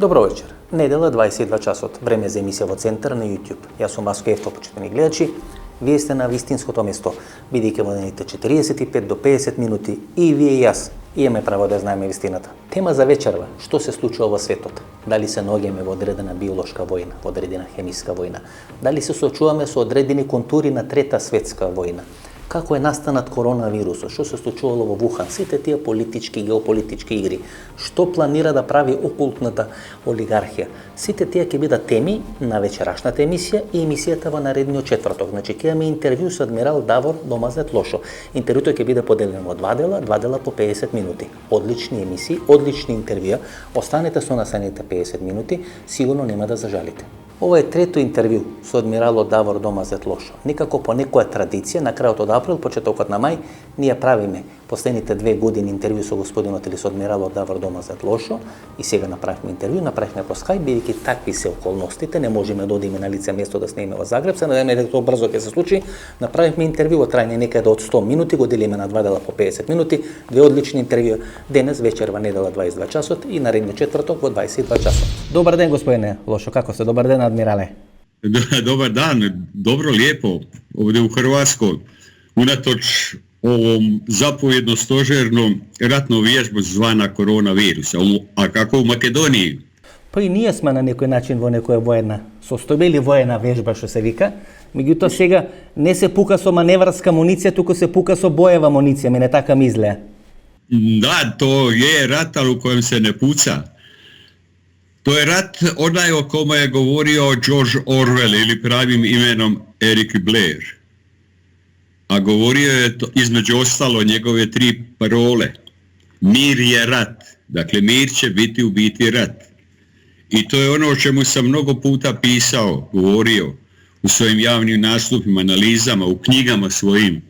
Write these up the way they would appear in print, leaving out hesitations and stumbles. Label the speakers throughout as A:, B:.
A: Добро вечер. Недела, 22 часот. Време за емисија во Центар на YouTube. Јас сум Васко Ефто, почитани гледачи. Вие сте на вистинското место, бидејќи во наредните 45 до 50 минути и вие и јас имаме право да знаеме вистината. Тема за вечерва: што се случува во светот? Дали се наоѓаме во одредена биолошка војна, во одредена хемиска војна? Дали се соочуваме со одредени контури на трета светска војна? Како е настанат коронавирусот, што се случувало во Вухан, сите тие политички, геополитички игри, што планира да прави окултната олигархија. Сите тие ќе бидат теми на вечерашната емисија и емисијата во наредниот четврток. Значи, ќе имаме интервју со адмирал Давор Домазет Лошо. Интервјуто ќе биде поделено во два дела по 50 минути. Одлични емисии, одлични интервјуа. Останете со насаните 50 минути, сигурно нема да зажалите. Ова е трето интервју со адмиралот Давор Домазет Лошо. Никако по некоја традиција, на крајот од април, почетокот на мај, ние правиме последните 2 години интервју со господинот или со адмиралот Давор Домазет Лошо и сега направивме интервју, направивме по Skype, бидејќи такви се околностите, не можеме да одиме на лице место да снимаме во Загреб, се надеваме дека тоа брзо ќе се случи. Направивме интервју во трајање некаде од 100 минути, го делиме на два дела по 50 минути, 2 одлични интервјуа денес вечерва, недела 22 часот и наредниот четврток во 22 часот. Добар ден, господине Лошо, како сте? Добар ден, адмирале.
B: Dobar dan, dobro, lijepo, ovdje u Hrvatskoj, unatoč ovom zapovjedno-stožernom ratnom vježbu zvana koronavirusa, a kako u Makedoniji?
A: Па и ние сме на некој начин во некоја воена состојба или воена вежба, што се вика. Меѓутоа сега не се пука со маневарска муниција, туку се пука со боева муниција, мене така ми изгледа.
B: Da, to je rat, ali u kojem se ne puca. To je rat onaj o kome je govorio George Orwell ili pravim imenom Eric Blair. A govorio je to, između ostalo, njegove 3 parole. Mir je rat. Dakle, mir će biti u biti rat. I to je ono o čemu sam mnogo puta pisao, govorio u svojim javnim nastupima, analizama, u knjigama svojim.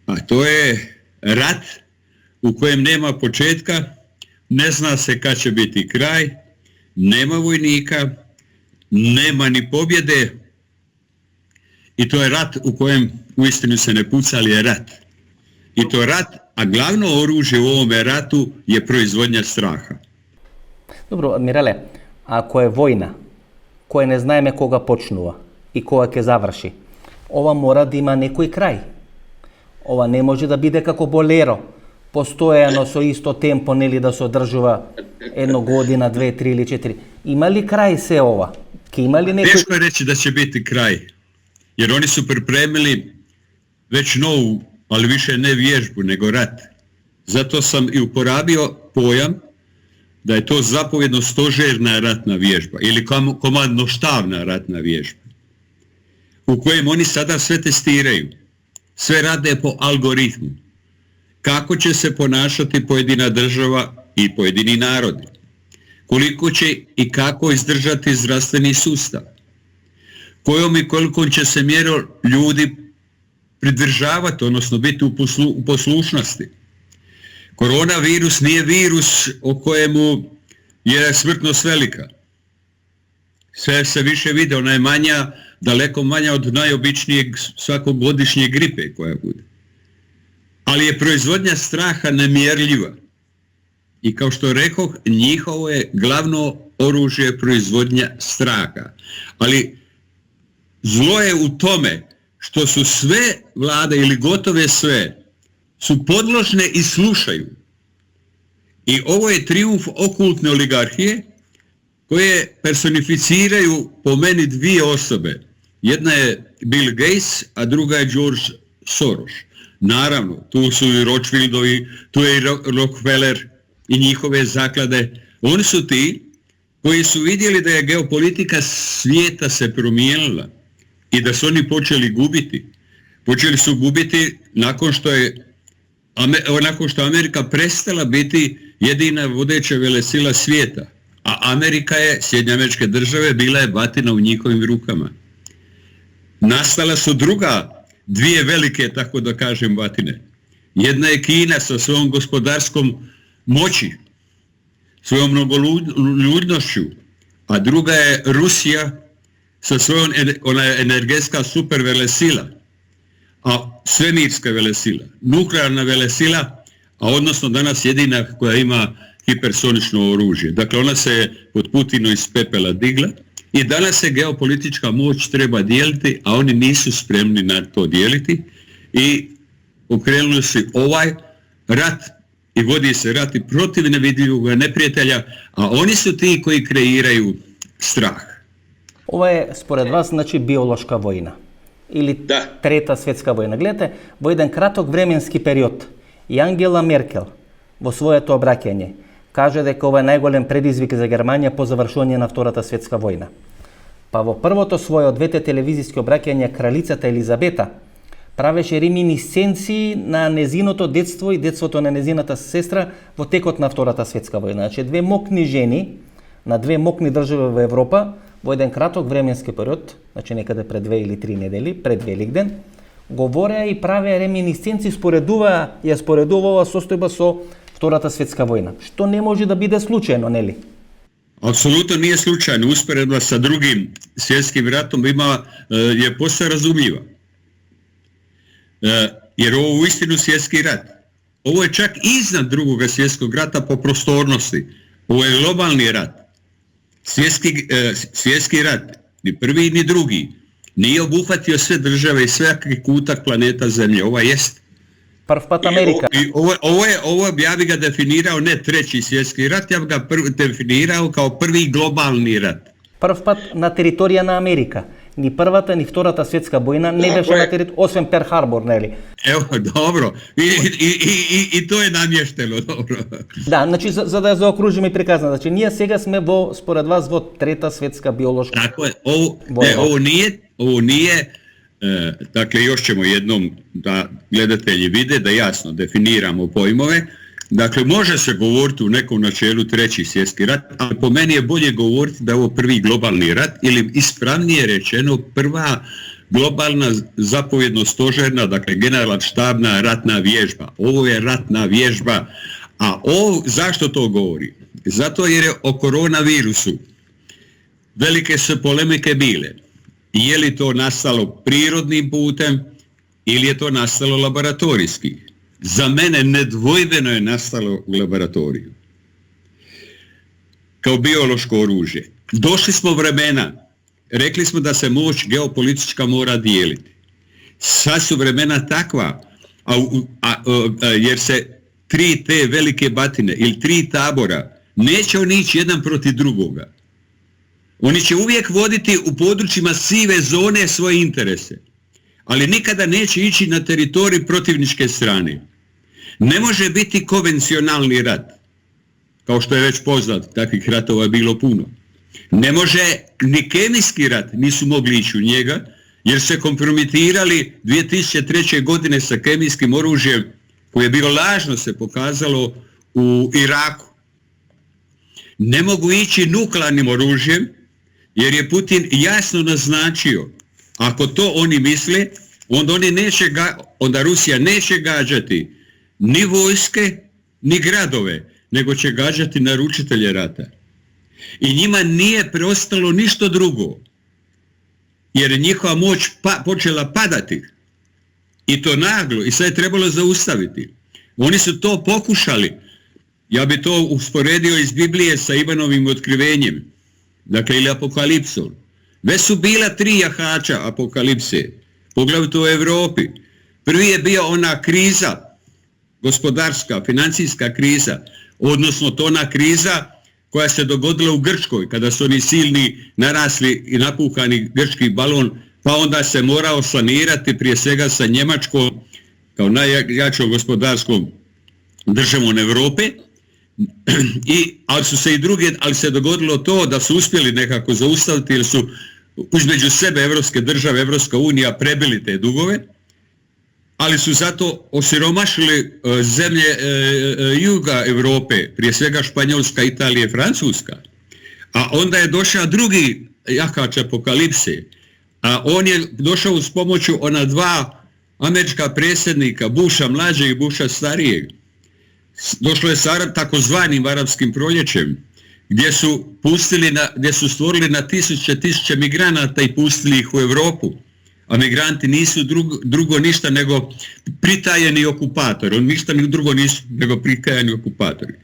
B: A to je rat u kojem nema početka, ne zna se kad će biti kraj, nema vojnika, nema ni pobjede i to je rat u kojem uistinu se ne puca, ali je rat. I to je rat, a glavno oružje u ovome ratu je proizvodnja straha.
A: Добро, адмирале, ако е војна, која не знаеме кога почнува и кога ќе заврши, ова мора да има некој крај. Ова не може да биде како болеро, постојано со исто темпо, нели да се одржува 1 година, 2, 3 или 4. Има ли крај се ова? Ке има ли некој...
B: Teško je reći da će biti kraj, jer oni su pripremili već novu, ali više ne vježbu, nego rat. Zato sam i uporabio pojam da je to zapovjedno-stožerna ratna vježba ili komandno-štabna ratna vježba, u kojem oni sada sve testiraju, sve rade po algoritmu. Kako će se ponašati pojedina država i pojedini narodi, koliko će i kako izdržati zdravstveni sustav, kojom i koliko će se mjerom ljudi pridržavati, odnosno biti u poslušnosti. Koronavirus nije virus o kojemu je smrtnost velika. Sve se više vide, ona je manja, daleko manja od najobičnijeg svakogodišnje gripe koja bude. Ali je proizvodnja straha nemjerljiva. I kao što rekoh, njihovo je glavno oružje proizvodnja straha. Ali zlo je u tome što su sve vlade ili gotove sve su podložne i slušaju. I ovo je trijumf okultne oligarhije koje personificiraju po meni 2 osobe. Jedna je Bill Gates, a druga je George Soros. Naravno, tu su i Rothschildovi, tu je i Rockefeller i njihove zaklade. Oni su ti koji su vidjeli da je geopolitika svijeta se promijenila i da su oni počeli gubiti. Počeli su gubiti nakon što Amerika prestala biti jedina vodeća velesila svijeta, a Amerika je, Sjedinjene Američke Države, bila je batina u njihovim rukama. Nastala su druga 2 velike, tako da kažem, batine. Jedna je Kina sa svojom gospodarskom moći, svojom mnogoljudnošću, a druga je Rusija sa svojom, ona je energetska super velesila, a svemirska velesila, nuklearna velesila, a odnosno danas jedina koja ima hipersonično oružje. Dakle, ona se pod Putinom iz pepela digla i danas se geopolitička moć treba dijeliti, a oni nisu spremni na to dijeliti i okrenuli su ovaj rat i vodi se rat i protiv nevidljivog neprijatelja, a oni su ti koji kreiraju strah.
A: Ovo je, spored vas, znači biološka vojna ili Treta svjetska vojna. Gledajte, vo jedan kratok vremenski period i Angela Merkel vo своето обраќање каже дека ова е најголем предизвик за Германија по завршување на Втората светска војна. Па во првото свое од двете телевизиски обраќања кралицата Елизабета правеше реминисценции на незиното детство и детството на незината сестра во текот на Втората светска војна. Значи две мокни жени на две мокни држави во Европа во еден краток временски период, значи некаде пред 2 или 3 недели, пред Великден, говореа и правеа реминисценции, ја споредуваа состојба со Втората светска војна, што не може да биде случајно, нели?
B: Apsolutno nije slučajno. Usporedba sa drugim svjetskim ratom je posve razumljiva. Jer ovo je uistinu svjetski rat. Ovo je čak iznad drugoga svjetskog rata po prostornosti. Ovo je globalni rat. Svjetski rat, ni prvi ni drugi, nije obuhvatio sve države i svaki kutak planeta Zemlje. Ova jest.
A: Prv pat Amerika.
B: Ja bi ga definirao ne treći svjetski rat, ja bi ga definirao kao prvi globalni rat.
A: Prv pat na teritorija na Amerika. Ni prvата, ни Втората светска војна не беше на територија, освен Перл Харбор, нели?
B: Ево, добро. И то е намјештено, добро.
A: Да, значи за да ја заокружиме и приказна, значи ние сега сме во, според вас, во Трета светска биолошка.
B: Tako je. Ovo nije, dakle još ćemo jednom da gledatelji vide, da jasno definiramo pojmove. Dakle, može se govoriti u nekom načelu treći svjetski rat, ali po meni je bolje govoriti da je ovo prvi globalni rat ili ispravnije rečeno prva globalna zapovjedno-stožerna, dakle generalštabna ratna vježba. Ovo je ratna vježba. A zašto to govori? Zato jer je o koronavirusu velike su polemike bile. Je li to nastalo prirodnim putem ili je to nastalo laboratorijski? Za mene nedvojbeno je nastalo u laboratoriju. Kao biološko oružje. Došli smo vremena, rekli smo da se moć geopolitička mora dijeliti. Sad su vremena takva, jer se tri te velike batine ili tri tabora neće oni ići jedan protiv drugoga. Oni će uvijek voditi u područjima sive zone svoje interese, ali nikada neće ići na teritorij protivničke strane. Ne može biti konvencionalni rat, kao što je već poznat, takvih ratova je bilo puno. Ne može ni kemijski rat, nisu mogli ići u njega, jer se kompromitirali 2003. godine sa kemijskim oružjem, koje je bilo lažno se pokazalo u Iraku. Ne mogu ići nuklearnim oružjem, jer je Putin jasno naznačio, ako to oni misle, onda Rusija neće gađati ni vojske, ni gradove, nego će gađati naručitelje rata. I njima nije preostalo ništa drugo, jer je njihova moć počela padati. I to naglo, i sad je trebalo zaustaviti. Oni su to pokušali. Ja bi to usporedio iz Biblije sa Ivanovim otkrivenjem, dakle ili apokalipsom. Već su bila 3 jahača apokalipse, poglavito u Europi. Prvi je bio ona kriza, gospodarska, financijska kriza, odnosno to ona kriza koja se dogodila u Grčkoj, kada su oni silni narasli i napuhani grčki balon, pa onda se morao sanirati prije svega sa Njemačkom kao najjačom gospodarskom državom Europe, ali se dogodilo to da su uspjeli nekako zaustaviti jer su između sebe evropske države, Evropska unija prebili te dugove, ali su zato osiromašili zemlje juga Europe, prije svega Španjolska, Italija i Francuska. A onda je došao drugi jahač apokalipse, a on je došao uz pomoću ona 2 američka predsjednika, Busha mlađeg i Busha starijeg. Došlo je sa takozvanim arapskim proljećem, gdje su stvorili na tisuće migranata i pustili ih u Europu. a migranti nisu drugo ništa nego pritajeni okupatori. Oni ništa drugo nisu nego pritajeni okupatori.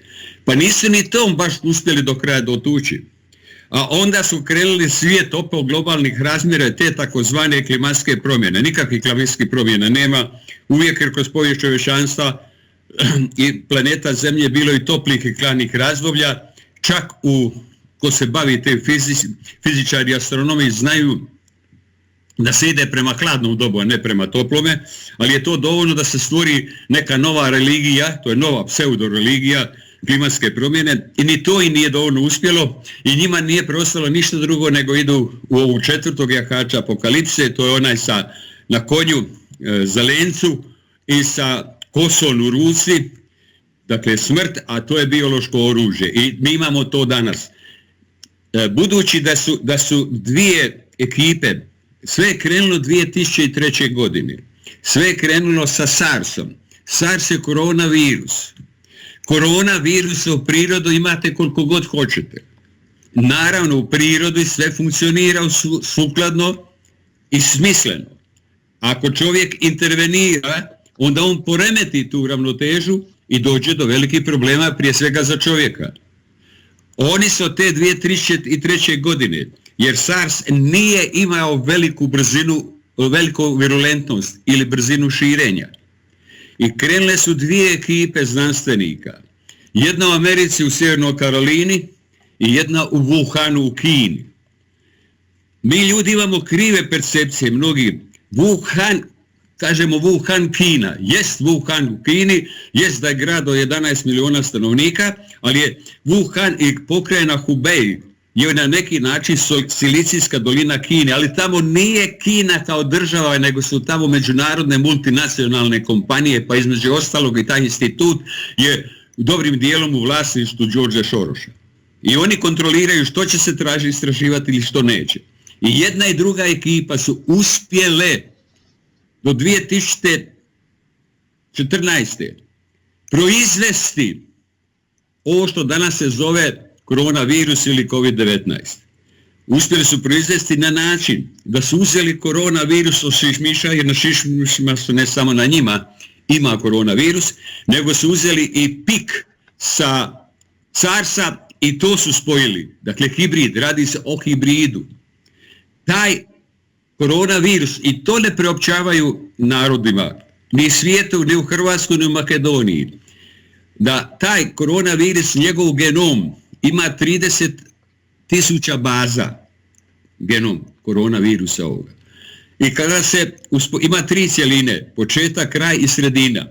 B: Pa nisu ni tom baš uspjeli do kraja dotući. A onda su krenuli svijet opao globalnih razmjera, te takozvane klimatske promjene. Nikakvih klimatskih promjena nema. Uvijek jer kroz povijest čovječanstva i planeta Zemlje bilo i toplih i hladnih razdoblja. Čak ko se bavi te fizičari i astronomi znaju da se ide prema hladnom dobu, a ne prema toplome, ali je to dovoljno da se stvori neka nova religija, to je nova pseudo-religija, klimatske promjene, i ni to i nije dovoljno uspjelo i njima nije preostalo ništa drugo nego idu u ovu 4. jahača apokalipse, to je onaj na konju zelencu i sa kosom u ruci, dakle smrt, a to je biološko oružje i mi imamo to danas. Budući da su dvije ekipe, sve je krenulo 2003. godine, sve je krenulo sa SARS-om. SARS je koronavirus. Koronavirusa u prirodu imate koliko god hoćete. Naravno, u prirodi sve funkcionira sukladno i smisleno. Ako čovjek intervenira, onda on poremeti tu ravnotežu i dođe do velikih problema, prije svega za čovjeka. Oni su od te 2003. godine, jer SARS nije imao veliku brzinu, veliku virulentnost ili brzinu širenja. I krenule su dvije ekipe znanstvenika. Jedna u Americi u Sjevernoj Karolini i jedna u Wuhanu u Kini. Mi ljudi imamo krive percepcije, mnogi. Wuhan, kažemo Wuhan Kina. Jest Wuhan u Kini, jest da je grad od 11 milijuna stanovnika, ali je Wuhan i pokrajina Hubei je na neki način Silicijska dolina Kine, ali tamo nije Kina kao država, nego su tamo međunarodne multinacionalne kompanije, pa između ostalog i taj institut je dobrim dijelom u vlasništvu Georgea Sorosa. I oni kontroliraju što će se traži istraživati ili što neće. I jedna i druga ekipa su uspjele do 2014. proizvesti ovo što danas se zove koronavirus ili COVID-19. Uspjeli su proizvesti na način da su uzeli koronavirus od šišmiša, jer na šišmišima su ne samo na njima ima koronavirus, nego su uzeli i pik sa SARS-a i to su spojili. Dakle, hibrid, radi se o hibridu. Taj koronavirus, i to ne preopćavaju narodima, ni svijetu, ni u Hrvatskoj, ni u Makedoniji, da taj koronavirus, njegov genom, ima 30.000 baza, genom koronavirusa ovoga. I kada se, ima 3 cjeline, početak, kraj i sredina.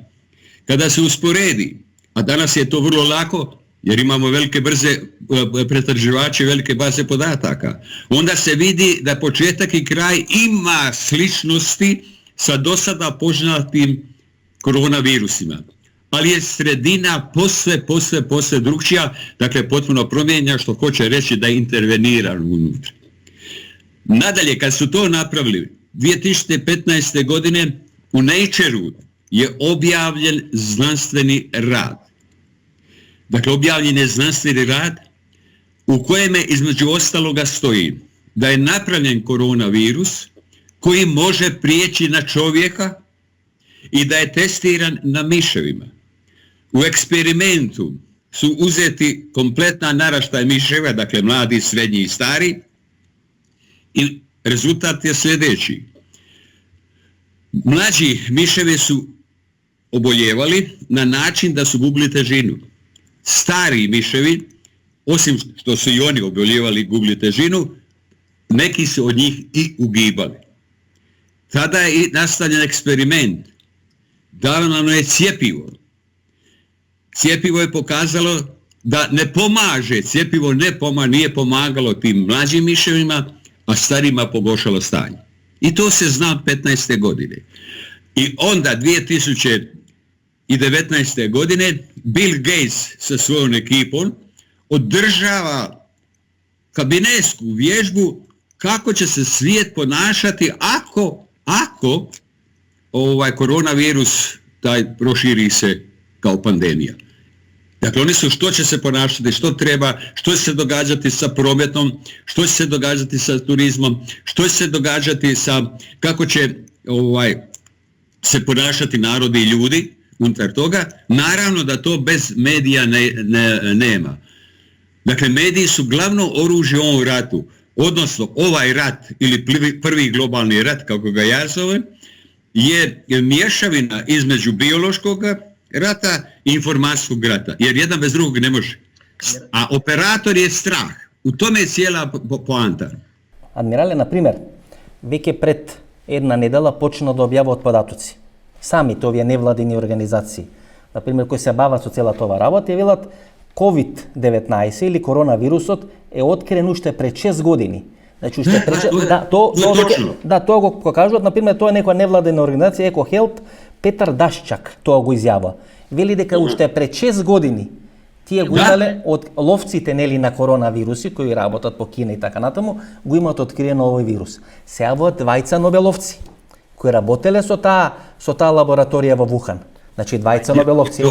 B: Kada se usporedi, a danas je to vrlo lako, jer imamo velike brze pretraživače, velike baze podataka, onda se vidi da početak i kraj ima sličnosti sa dosada poznatim koronavirusima. Ali je sredina posve drugčija, dakle potpuno promijenja, što hoće reći da je intervenira unutra. Nadalje, kad su to napravili, 2015. godine u Nature-u je objavljen znanstveni rad. Dakle, objavljen je znanstveni rad u kojem između ostaloga stoji da je napravljen koronavirus koji može prijeći na čovjeka i da je testiran na miševima. U eksperimentu su uzeti kompletna naraštaj miševa, dakle mladi, srednji i stari, i rezultat je sljedeći. Mlađi miševi su oboljevali na način da su gubili težinu. Stari miševi, osim što su i oni oboljevali, gubili težinu, neki su od njih i ugibali. Tada je i nastavljen eksperiment. Davano je cjepivo. Cjepivo je pokazalo da ne pomaže, cjepivo nije pomagalo tim mlađim miševima, a starima pogoršalo stanje. I to se zna 15. godine. I onda 2019. godine Bill Gates sa svojom ekipom održava kabinetsku vježbu kako će se svijet ponašati ako koronavirus taj proširi se kao pandemija. Dakle, oni su što će se ponašati, što treba, što će se događati sa prometom, što će se događati sa turizmom, što će se događati sa, kako će se ponašati narodi i ljudi unutar toga. Naravno da to bez medija nema. Dakle, mediji su glavno oružje u ovom ratu, odnosno ovaj rat ili prvi globalni rat, kako ga ja zovem, je mješavina između biološkog rata i informacijskog rata, jer jedan bez drugog ne može. A operator je strah. U tome je cijela poanta.
A: Адмирале, например, веќе пред една недела почна да објавуваат податоци. Самите овие невладини организации, например, кои се бават со целата ова работа, велат COVID-19 или коронавирусот е открен уште пред 6 години. Значи уште пред тоа го покажуваат, например, тоа е некоја невладена организација EcoHealth, Петар Дашчак тоа го изјавува. Вели дека уште пред 6 години тие го имале од ловците нели на коронавируси кои работат по Кина и така натаму, го имаат откриено овој вирус. Се јавуваат двајца нобеловци кои работеле со таа лабораторија во Вухан. Значи двајца нобеловци.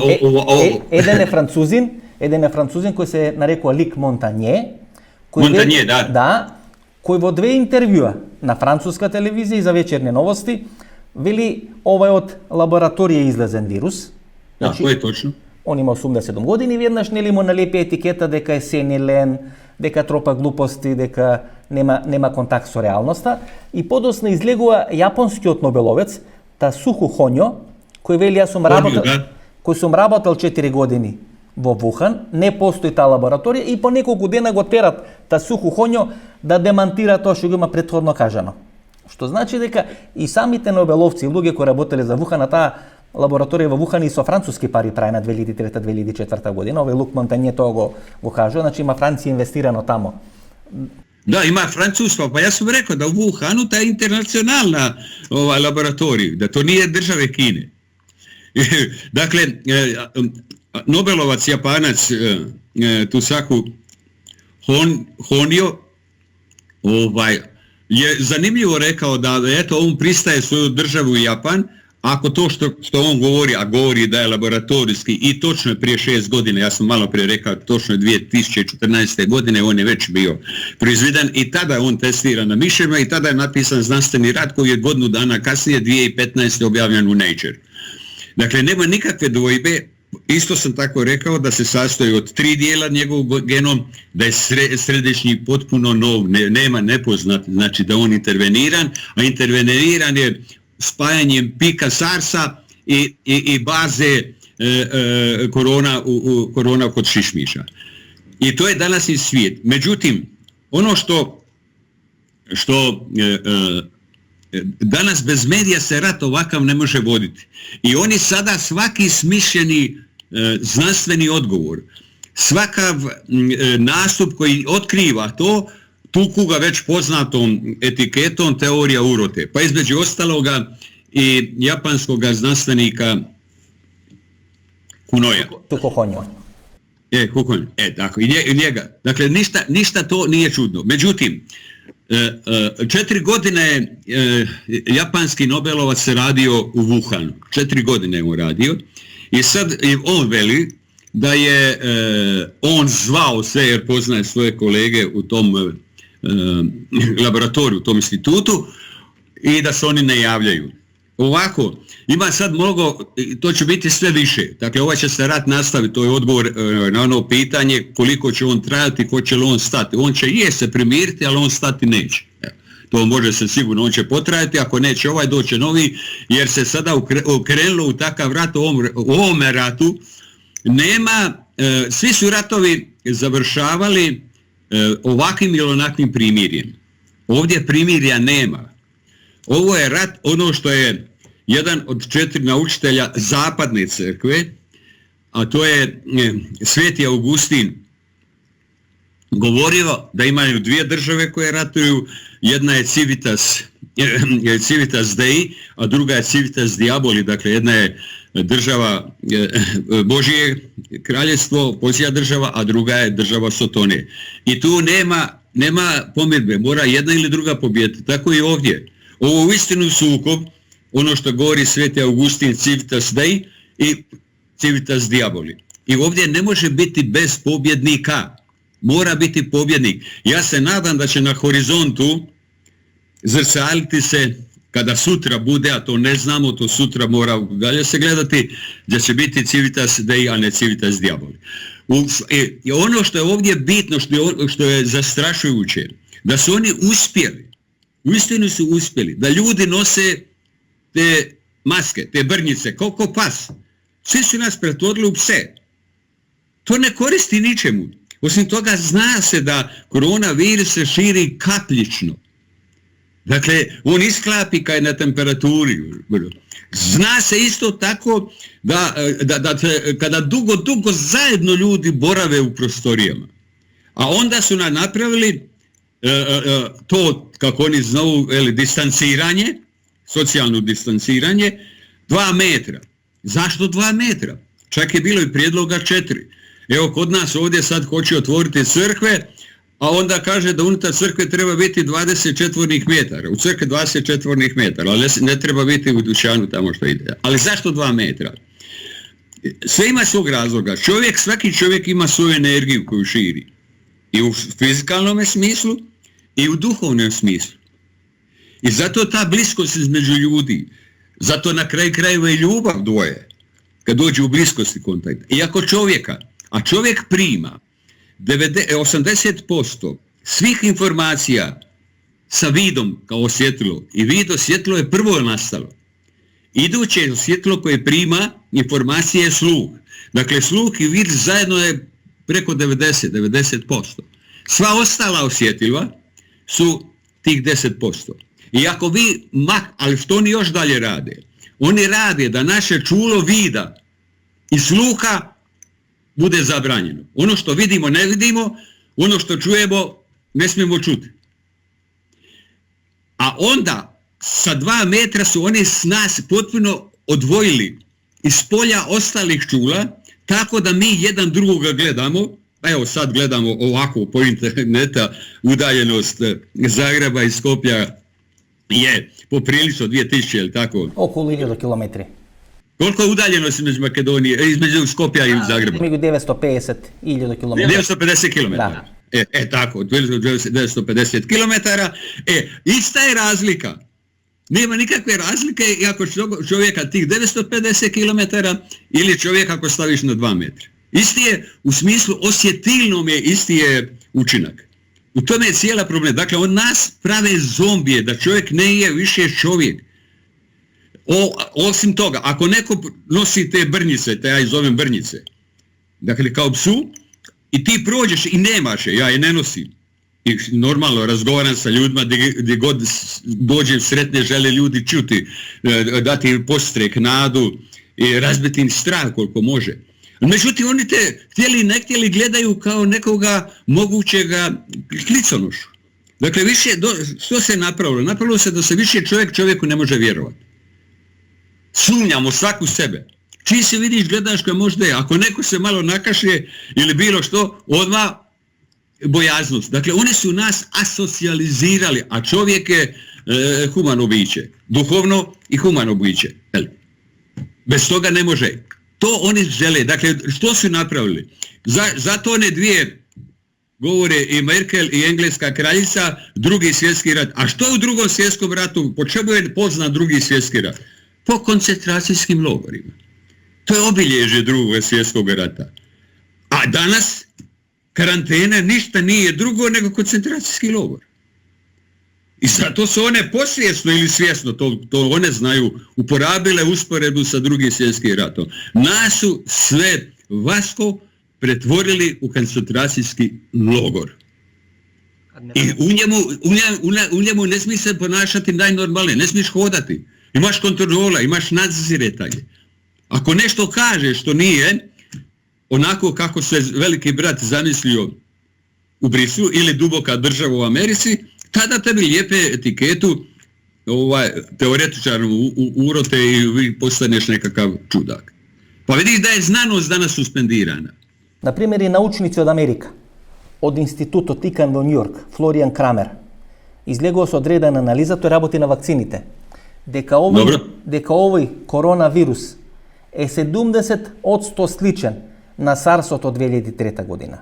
A: Еден е французин кој се нарекува Лик Монтање, кој во две интервјуа на француска телевизија и за вечерни новости вели ова е од лабораторија излезен вирус.
B: Значи, тоа е точно.
A: Он има 87 години, веднаш нели му налепи етикета дека е сенилен, дека тропа глупости, дека нема контакт со реалноста, и подоцна излегува јапонскиот нобеловец Тасуху Хонјо, кој вели кој сум работел 4 години во Вухан, не постои таа лабораторија и по неколку дена го терат Тасуху Хонјо да демантира тоа што го има претходно кажано. Што значи дека и самите нобеловци, луѓе кои работеле за Вухан, таа лабораторија во Вухан и со француски пари прави на 2003-2004 година, овој Лук Монтање тоа го кажува, значи има Франција инвестирано тамо.
B: Да, има француска, па јас сум рекол да во Вухану таа е интернационална лабораторија, да то nije државе Кине. Dakle, Nobelovac Japanac Tusaku Honjo je zanimljivo rekao da eto on pristaje svoju državu Japan ako to što on govori, a govori da je laboratorijski i točno je prije 6 godina, ja sam malo prije rekao točno je 2014. godine on je već bio proizveden i tada je on testiran na miševima i tada je napisan znanstveni rad koji je godinu dana kasnije 2015. objavljen u Nature. Dakle, nema nikakve dvojbe, isto sam tako rekao da se sastoji od 3 dijela njegovog genom, da je središnji potpuno nov, nema nepoznat, znači da on interveniran, a interveniran je spajanjem pika SARS-a i baze korona kod šišmiša. I to je današnji svijet. Međutim, ono što danas bez medija se rat ovakav ne može voditi. I oni sada svaki smišljeni znanstveni odgovor, svakav nastup koji otkriva to, tuku ga već poznatom etiketom teorija urote. Pa između ostaloga i japanskog znanstvenika Kunoja.
A: Honjo.
B: Tako, i njega. Dakle, ništa to nije čudno. Međutim, 4 godine japanski Nobelovac se radio u Wuhanu. 4 godine je on radio. I sad on veli da je on zvao sve jer poznaje svoje kolege u tom laboratoriju, u tom institutu i da se oni ne javljaju. Ovako, ima sad mnogo, to će biti sve više. Dakle, ovaj će se rat nastaviti, to je odgovor na ono pitanje koliko će on trajati, ko će li on stati. On će se primiriti, ali on stati neće. To može se sigurno, on će potrajati, ako neće ovaj doće novi, jer se sada ukrenulo u takav rat, u ovome ratu. Nema, svi su ratovi završavali ovakvim ili onakvim primirjem. Ovdje primirja nema. Ovo je rat, ono što je jedan od 4 naučitelja zapadne crkve, a to je Sveti Augustin, govorio da imaju 2 države koje ratuju, jedna je Civitas Dei, a druga je Civitas Diaboli, dakle jedna je država Božje kraljevstvo, Božja država, a druga je država Sotone. I tu nema pomirbe, mora jedna ili druga pobijediti, tako i ovdje. Ovo uistinu sukob, ono što govori Sveti Augustin, Civitas Dei i Civitas Diaboli. I ovdje ne može biti bez pobjednika. Mora biti pobjednik. Ja se nadam da će na horizontu zrcaliti se, kada sutra bude, a to ne znamo, to sutra mora dalje se gledati, da će biti civitas Dei, a ne civitas diaboli. I ono što je ovdje bitno, što je zastrašujuće, da su oni uspjeli, uistinu su uspjeli, da ljudi nose te maske, te brnjice, koliko pas. Svi su nas pretvorili u pse. To ne koristi ničemu. Osim toga, zna se da koronavirus se širi kapljično. Dakle, on isklapi kad je na temperaturi. Zna se isto tako da kada dugo zajedno ljudi borave u prostorijama. A onda su nam napravili to, kako oni zovu, distanciranje, socijalno distanciranje, 2 metra. Zašto 2 metra? Čak je bilo i prijedloga 4. Evo, kod nas ovdje sad hoće otvoriti crkve, a onda kaže da unutar crkve treba biti 20 četvornih metara. U crkvi 20 četvornih metara, ali ne treba biti u dućanu tamo što ide. Ali zašto 2 metra? Sve ima svog razloga. Svaki čovjek ima svoju energiju koju širi. I u fizikalnom smislu, i u duhovnom smislu. I zato ta bliskost između ljudi, zato na kraju krajeva i ljubav dvoje, kad dođe u bliskosti kontakt. I ako a čovjek prima 80% svih informacija sa vidom kao svjetlo, i vid svjetlo je prvo nastalo. Iduće svjetlo koje prima informacije je sluh. Dakle, sluh i vid zajedno je preko 90%. Sva ostala osjetila su tih 10%. I ako vi, ali što oni još dalje rade? Oni rade da naše čulo vida i sluha bude zabranjeno. Ono što vidimo ne vidimo, ono što čujemo ne smijemo čuti. A onda sa 2 metra su oni s nas potpuno odvojili iz polja ostalih čula, tako da mi jedan drugoga gledamo. Evo sad gledamo ovako po interneta, udaljenost Zagreba i Skopja je poprilično 2000, je li tako?
A: Oko 1000 km.
B: Koliko je udaljenost između Makedonije, između Skopja i Zagreba?
A: 950 km.
B: 950 km. Da. Tako, 950 km. Ista je razlika. Nema nikakve razlike ako čovjeka tih 950 km ili čovjeka ako staviš na 2 metra. Isti je, u smislu osjetilnom je isti je učinak. U tome je cijela problem. Dakle, on nas prave zombije, da čovjek ne je više čovjek. Osim toga, ako neko nosi te brnjice, te ja ih zovem brnjice, dakle kao psu, i ti prođeš i nemaš je, ja je ne nosim. I normalno razgovaram sa ljudima gdje god dođem sretne, žele ljudi čuti, dati im podstrek, nadu i razbiti im strah koliko može. Međutim, oni te htjeli ne htjeli gledaju kao nekoga mogućega kliconošu. Dakle, što se napravilo? Napravilo se da se više čovjeku ne može vjerovati. Sumnjamo svaku sebe. Čiji se vidiš, gledaš koja možda je. Ako neko se malo nakašlje ili bilo što, odmah bojaznost. Dakle, oni su nas asocijalizirali, a čovjek je humano biće. Duhovno i humano biće. Bez toga ne može. To oni žele. Dakle, što su napravili? Zato one dvije govore i Merkel i engleska kraljica, 2. svjetski rat. A što u 2. svjetskom ratu? Po čemu je poznat 2. svjetski rat? Po koncentracijskim logorima. To je obilježje 2. svjetskog rata. A danas karantena ništa nije drugo nego koncentracijski logor. I zato su one posvjesno ili svjesno, to one znaju, uporabile usporedbu sa 2. svjetskim ratom. Nas su sve vasko pretvorili u koncentracijski logor. I u njemu ne smiješ se ponašati najnormalnije, ne smiješ hodati. Imaš kontrola, imaš nadziretanje. Ako nešto kažeš što nije onako kako se veliki brat zamislio u Brislu ili duboka država u Americi, tada tebi lijepe etiketu teoretičarnu urote i postaneš nekakav čudak. Pa vidiš da je znanost danas suspendirana.
A: Na primjer, i naučnici od Amerika, od Instituto Tikan v New York, Florian Kramer, izlegao se odredan analiza, to raboti na vakciните. Дека овој коронавирус е 70% сличен na SARS-от од 2003 година.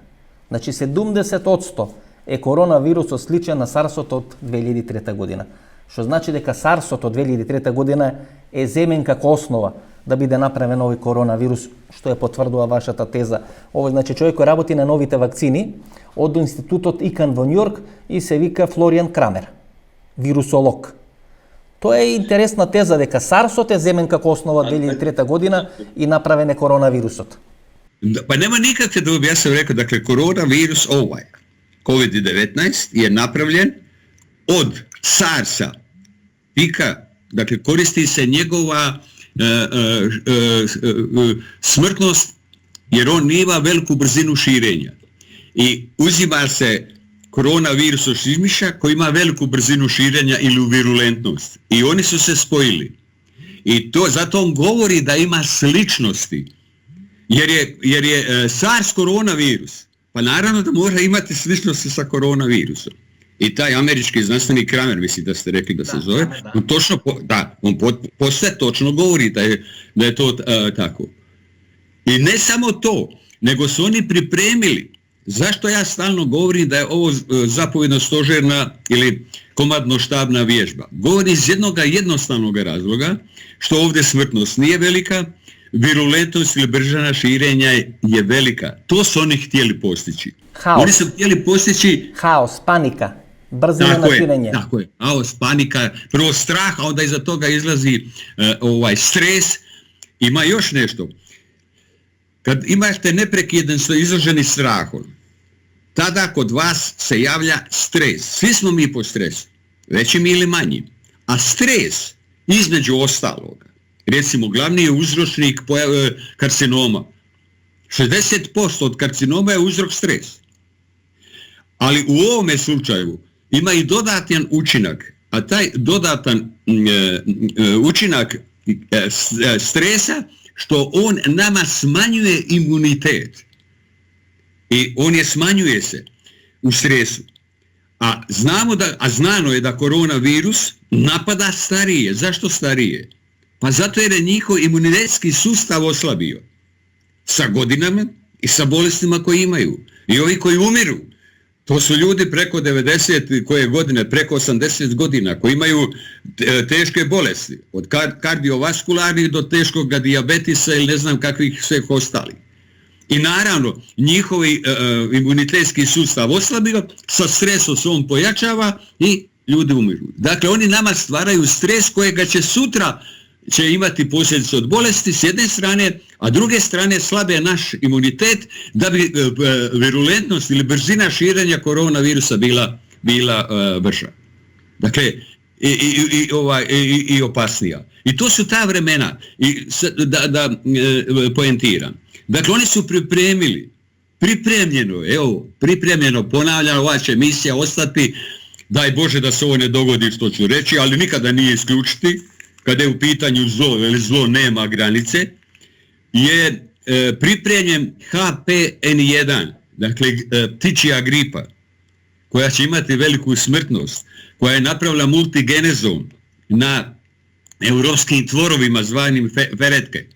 A: Значи 70% е коронавирусот сличен на SARS-от од 2003 година. Што значи дека SARS-от од 2003 година е земен како основа да биде направен овој коронавирус, што е потврдува вашата теза. Овој значи човек кој работи на новите вакцини од институтот Икан во Њујорк и се вика Флориан Крамер, вирусолог. Тоа е интересна теза дека SARS-от е земен како основа 2003 година и направен е коронавирусот.
B: Pa nema nikakve dvojbe, ja sam rekao, dakle, koronavirus COVID-19 je napravljen od SARS-a, pika, dakle, koristi se njegova smrtnost jer on nema veliku brzinu širenja. I uzima se koronavirus od šizmiša koji ima veliku brzinu širenja ili virulentnost. I oni su se spojili. I zato on govori da ima sličnosti. Jer je SARS koronavirus, pa naravno da mora imati sličnosti sa koronavirusom. I taj američki znanstvenik Kramer, mislim da ste rekli da se zove, on točno, on posve točno govori da je to tako. I ne samo to, nego su oni pripremili. Zašto ja stalno govorim da je ovo zapovjedno-stožerna ili komadno-štabna vježba? Govori iz jednog jednostavnog razloga, što ovdje smrtnost nije velika, virulentnost ili brzina širenja je velika. To su oni htjeli postići.
A: Haos.
B: Oni su htjeli postići...
A: Haos, panika, brzina na širenje.
B: Tako je, haos, panika, prvo strah, a onda iza toga izlazi stres. Ima još nešto. Kad imate neprekidno ste izloženi strahom, tada kod vas se javlja stres. Svi smo mi pod stresom, većim ili manjim. A stres, između ostaloga, recimo glavni je uzročnik karcinoma. 60% od karcinoma je uzrok stres. Ali u ovome slučaju ima i dodatan učinak, a taj dodatan učinak stresa što on nama smanjuje imunitet. I on smanjuje se u stresu. A znano je da koronavirus napada starije. Zašto starije? Pa zato jer je njihov imunitetski sustav oslabio. Sa godinama i sa bolestima koje imaju. I ovi koji umiru, to su ljudi preko 90 koje godine, preko 80 godina, koji imaju teške bolesti. Od kardiovaskularnih do teškog dijabetisa ili ne znam kakvih svih ostalih. I naravno, njihov imunitetski sustav oslabio, sa stresom se on pojačava i ljudi umiru. Dakle, oni nama stvaraju stres kojega će sutra imati posljedice od bolesti s jedne strane, a druge strane slabe naš imunitet da bi virulentnost ili brzina širenja koronavirusa bila brža. Dakle, i opasnija. I to su ta vremena. I da poentiram. Dakle, oni su pripremljeno, ponavljam, ova će emisija ostati, daj Bože da se ovo ne dogodi što ću reći, ali nikada nije isključiti, kada je u pitanju zlo, jer zlo nema granice, je pripremljen HPN1, dakle ptičja gripa, koja će imati veliku smrtnost, koja je napravila multigenezom na europskim tvorovima zvanim feretke.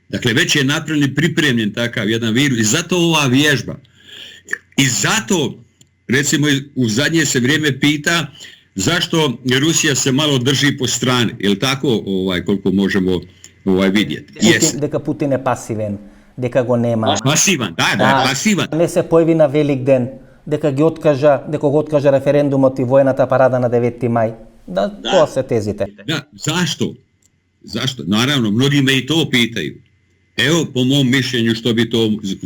B: Dakle, već je napravljen, pripremljen takav jedan virus i zato ova vježba. I zato, recimo, u zadnje se vrijeme pita zašto Rusija se malo drži po strani. Je li tako, koliko možemo vidjeti?
A: Дека Путин е пасивен, дека го нема.
B: Pasivan, da, pasivan.
A: Не се појави на Велик ден, дека го откажа референдумот и воената парада на 9. мај. Да, тоа се тезите.
B: Da, zašto? Naravno, mnogi me i to pitaju. Evo, po mom mišljenju,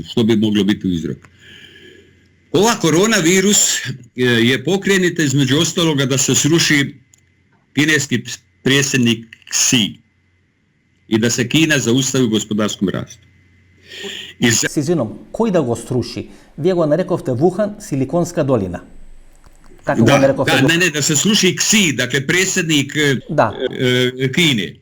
B: što bi moglo biti uzrok. Ova koronavirus je pokrenuta između ostaloga da se sruši kineski predsjednik Xi i da se Kina zaustavi u gospodarskom rastu.
A: Се извинувам, кој да го струши? Вие го нарековте Вухан, Силиконска долина. Како го нарековте?
B: Da se sruši Xi, dakle predsjednik Kine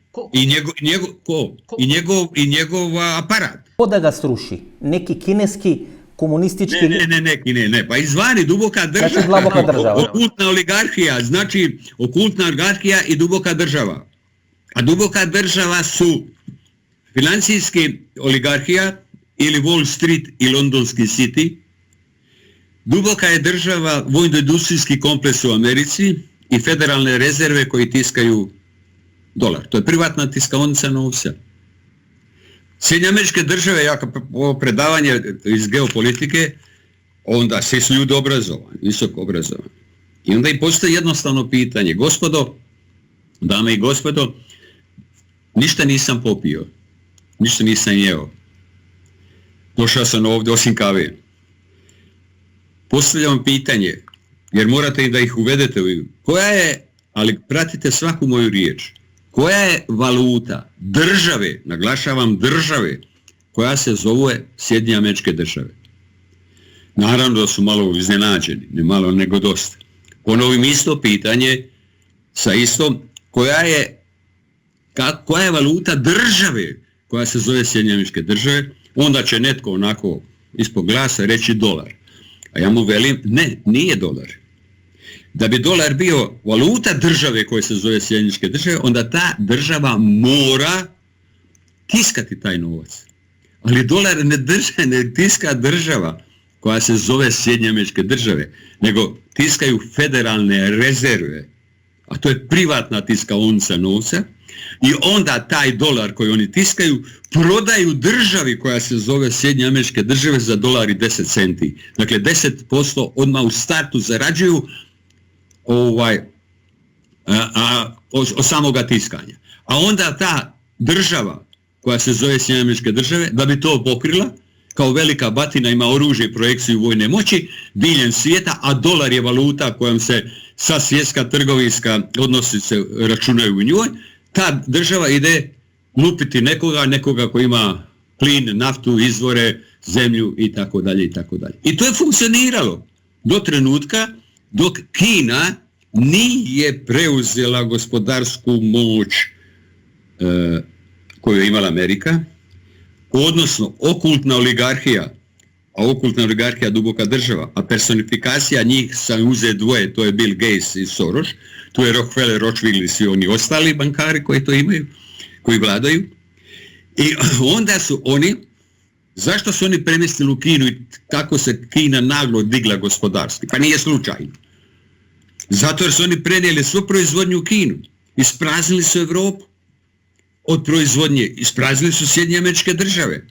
B: i njegov aparat.
A: Ko da ga sruši? Neki kineski komunistički...
B: Ne, pa izvani duboka država.
A: Znači duboka država.
B: Okultna oligarhija, znači okultna oligarhija i duboka država. A duboka država su financijski oligarhija ili Wall Street i londonski City. Duboka je država vojno-industrijski kompleks u Americi i federalne rezerve koji tiskaju dolar. To je privatna tiskaonica novca. Sjedinjene Američke Države, ovo predavanje iz geopolitike, onda svi su ljudi obrazovani, visoko obrazovani. I onda i postoji jednostavno pitanje, gospodo, dame i gospodo, ništa nisam popio, ništa nisam jeo. Došao sam ovdje osim kave. Postavljam pitanje, jer morate da ih uvedete, koja je, ali pratite svaku moju riječ, koja je valuta države, naglašavam države, koja se zove Sjedinjene Američke Države? Naravno da su malo iznenađeni, ne malo nego dosta. Ponovim isto pitanje sa istom, koja je valuta države koja se zove Sjedinjene Američke Države? Onda će netko onako ispod glasa reći dolar. A ja mu velim, ne, nije dolar. Da bi dolar bio valuta države koja se zove Sjedinjene Američke Države, onda ta država mora tiskati taj novac. Ali dolar ne tiska država koja se zove Sjedinjene Američke Države, nego tiskaju federalne rezerve, a to je privatna tiskaonica novca, i onda taj dolar koji oni tiskaju prodaju državi koja se zove Sjedinjene Američke Države za $1.10. Dakle, 10% odmah u startu zarađuju od samoga tiskanja. A onda ta država koja se zove Sjedinjene Američke Države, da bi to pokrila, kao velika batina ima oružje i projekciju vojne moći diljem svijeta, a dolar je valuta kojom se sva svjetska trgovinska odnosi se računaju u njoj, ta država ide lupiti nekoga koji ima plin, naftu, izvore, zemlju i tako dalje i tako dalje. I to je funkcioniralo do trenutka dok Kina nije preuzela gospodarsku moć koju je imala Amerika, odnosno okultna oligarhija, a okultna oligarhija duboka država, a personifikacija njih sam uze dvoje, to je Bill Gates i Soros, tu je Rockefeller, Rothschild i svi oni ostali bankari koji to imaju, koji vladaju. I onda su oni, zašto su oni premjestili u Kinu i kako se Kina naglo digla gospodarski? Pa nije slučajno. Zato jer su oni prenijeli svu proizvodnju u Kinu, ispraznili su Europu od proizvodnje, ispraznili su Sjedinjene Američke Države.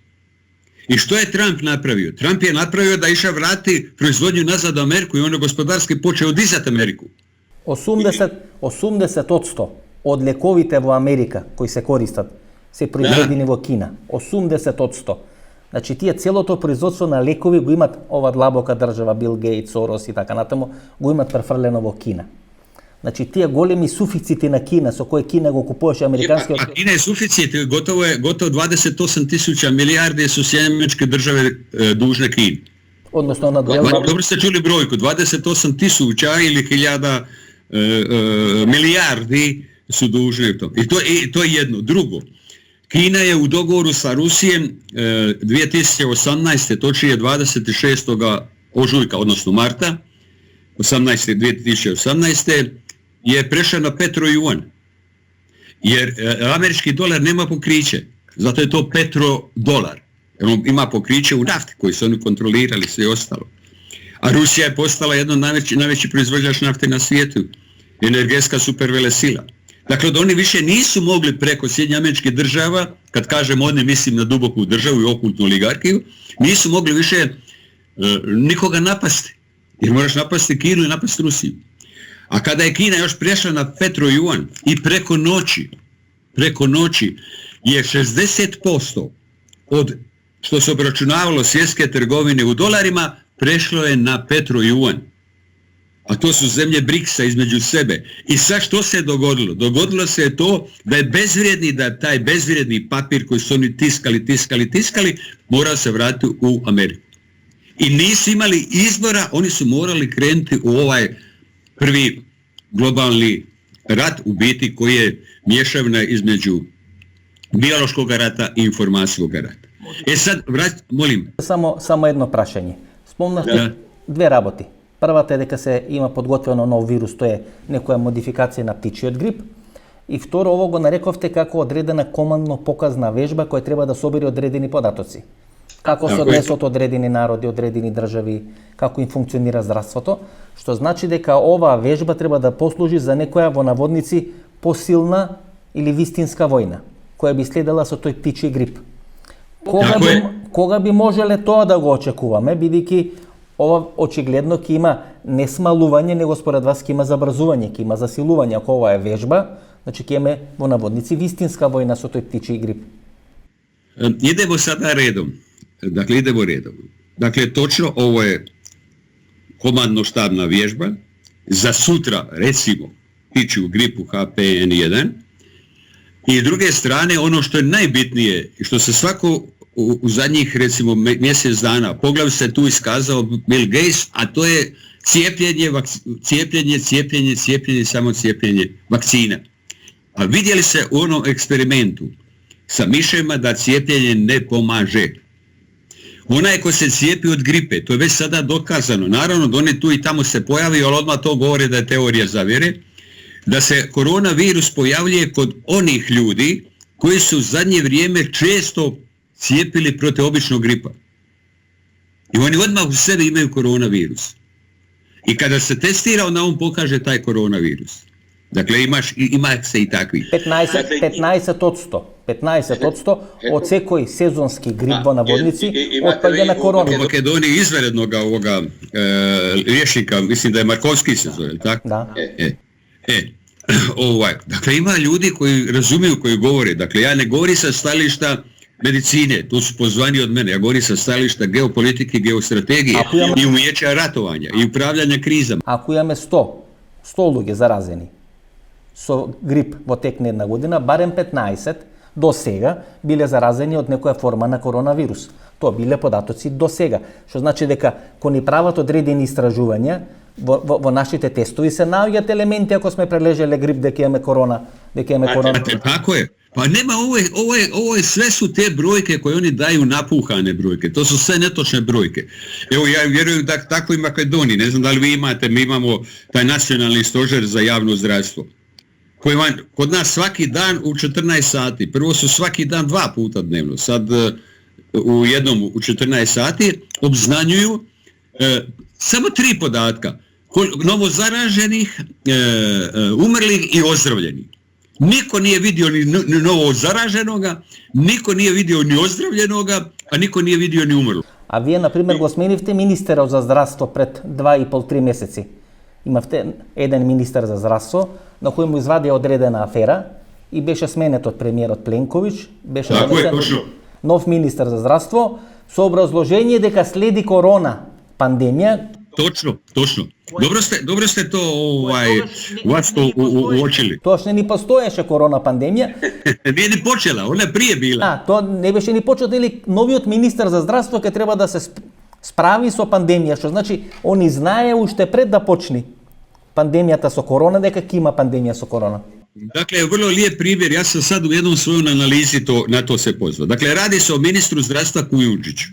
B: I što je Trump napravio? Trump je napravio da iša vrati proizvodnju nazad u Ameriku i ono gospodarski počeo dizati Ameriku.
A: 80% od ljekovite u Amerika koji se koristat se proizvodi u Kina. 80%. Znači tije cijelo to proizvodstvo na lijekovi go imat ova dlaboka država, Bill Gates, Soros i tako natamo, go imat prefrljeno u Kina. Znači tije golemi suficiti na Kina, so koje Kina go kupuješ amerikanske...
B: A Kina je suficit, gotovo 28.000 milijardi su Sjedinjene Američke Države dužne Kini.
A: Odnosno na
B: dobro ste čuli brojku, 28.000 ili 1000 milijardi su dužne to. I to je jedno. Drugo, Kina je u dogovoru sa Rusijem 2018. točnije 26. ožujka, odnosno marta 2018. je prešao na petrojuan. Jer američki dolar nema pokriće, zato je to petrodolar. On ima pokriće u nafti koji su oni kontrolirali, sve ostalo. A Rusija je postala jedna od najveći proizvođač nafte na svijetu, energetska supervelesila. Dakle, da oni više nisu mogli preko Sjedinjenih Američkih Država, kad kažem oni mislim na duboku državu i okultnu oligarhiju, nisu mogli više nikoga napasti. Jer moraš napasti Kinu i napasti Rusiju. A kada je Kina još prešla na petrojuan i preko noći je 60% od što se obračunavalo svjetske trgovine u dolarima, prešlo je na petrojuan. A to su zemlje BRICS-a između sebe. I sad što se dogodilo? Dogodilo se je to da je taj bezvrijedni papir koji su oni tiskali, morao se vratiti u Ameriku. I nisu imali izbora, oni su morali krenuti u ovaj prvi globalni rat, u biti koji je mješavina između biološkog rata i informacijskog rata. Sad, molim.
A: Samo jedno prašanje. Spomnašte dve raboti. Prva je da se ima podgotveno nov virus, to je nekoja modifikacija na ptičiot grip. I vtoro ovoga narekovte kako odredena komandno-pokazna vežba koja treba da sobiri odredeni podatoci. kako se odnesu od odredeni narodi, odredeni državi, kako im funkcionira zdravstvото, što znači дека ova vežba treba da послужи за некоја во наводници посилна или вистинска војна, која би следела со тој птичи грип. Кога би можеле тоа да го очекуваме, бидејќи ова очигледно ќе има не смалување, него според вас ќе има забрзување, ќе има засилување. Ако ова е вежба, значи ќе имаме во наводници вистинска војна со тој птичи грип.
B: Idemo sada redom. Dakle, idemo redom. Dakle, točno ovo je komandno-štabna vježba za sutra, recimo, ptičju gripu H5N1. I s druge strane, ono što je najbitnije, što se svako u zadnjih, recimo, mjesec dana, poglavito se tu iskazao Bill Gates, a to je cijepljenje, samo cijepljenje vakcina. A vidjeli se u onom eksperimentu sa miševima da cijepljenje ne pomaže. Onaj ko se cijepi od gripe, to je već sada dokazano, naravno da oni tu i tamo se pojavi, ali odmah to govore da je teorija zavjere, da se koronavirus pojavljuje kod onih ljudi koji su u zadnje vrijeme često cijepili protiv običnog gripa. I oni odmah u sebi imaju koronavirus. I kada se testira, onda on pokaže taj koronavirus. Dakle, ima se i takvih.
A: 15% od sekoj sezonski grip во наводници otpadje na koronu.
B: U Makedoniji izvanrednog ovoga liječnika, mislim da je Markovski se zove, tako?
A: Da.
B: Dakle, ima ljudi koji razumiju, koji govore. Dakle, ja ne govorim sa stajališta medicine, to su pozvani od mene. Ja govorim sa stajališta geopolitike, geostrategije i umijeća ratovanja i upravljanja krizama.
A: Ako imаме 100 луѓе заразени со грип во тек на една година, барем 15 до сега биле заразени од некоја форма на коронавирус. Тоа биле податоци до сега. Што значи дека кога ни прават одредени истражувања, во нашите тестови се наоѓаат елементи ако сме прележеле грип дека имаме корона,
B: Tako je. Pa nema, ovo je sve su te brojke koje oni daju napuhane brojke. To su sve netočne brojke. Evo, ja vjerujem da tako i Makedoniji. Ne znam da li vi imate, mi imamo taj nacionalni stožer za javno zdravstvo. Koji kod nas svaki dan u 14 sati. Prvo su svaki dan 2 puta dnevno. Sad u jednom u 14 sati obznanjuju samo 3 podatka. Novo zaraženih, umrlih i ozdravljenih. Niko nije vidio ni novo zaraženoga, niko nije vidio ni ozdravljenoga, a niko nije vidio ni umrlo.
A: A вие, например, го сменивте министерот за здравство пред 2,5-3 месеци. Имавте еден министер за здравство, на кој му извади одредена афера и беше сменет од премиерот Пленковиќ, беше нов министер за здравство, со образложение дека следи корона пандемија.
B: Точно. Dobro ste to vas to uočili.
A: Точно не постоеше корона пандемија.
B: Nije ni počela, ona je prije bila.
A: То не беше ни почел, или новиот министер за здравство ке треба да се справи со пандемија, што значи они знае уште пред да почне пандемијата со корона дека ќе има пандемија со корона.
B: Dakle, vrlo lijep primjer, ja sam sad u jednom svojom analizi na to se pozvao. Dakle, radi se o ministru zdravstva Kujundžiću,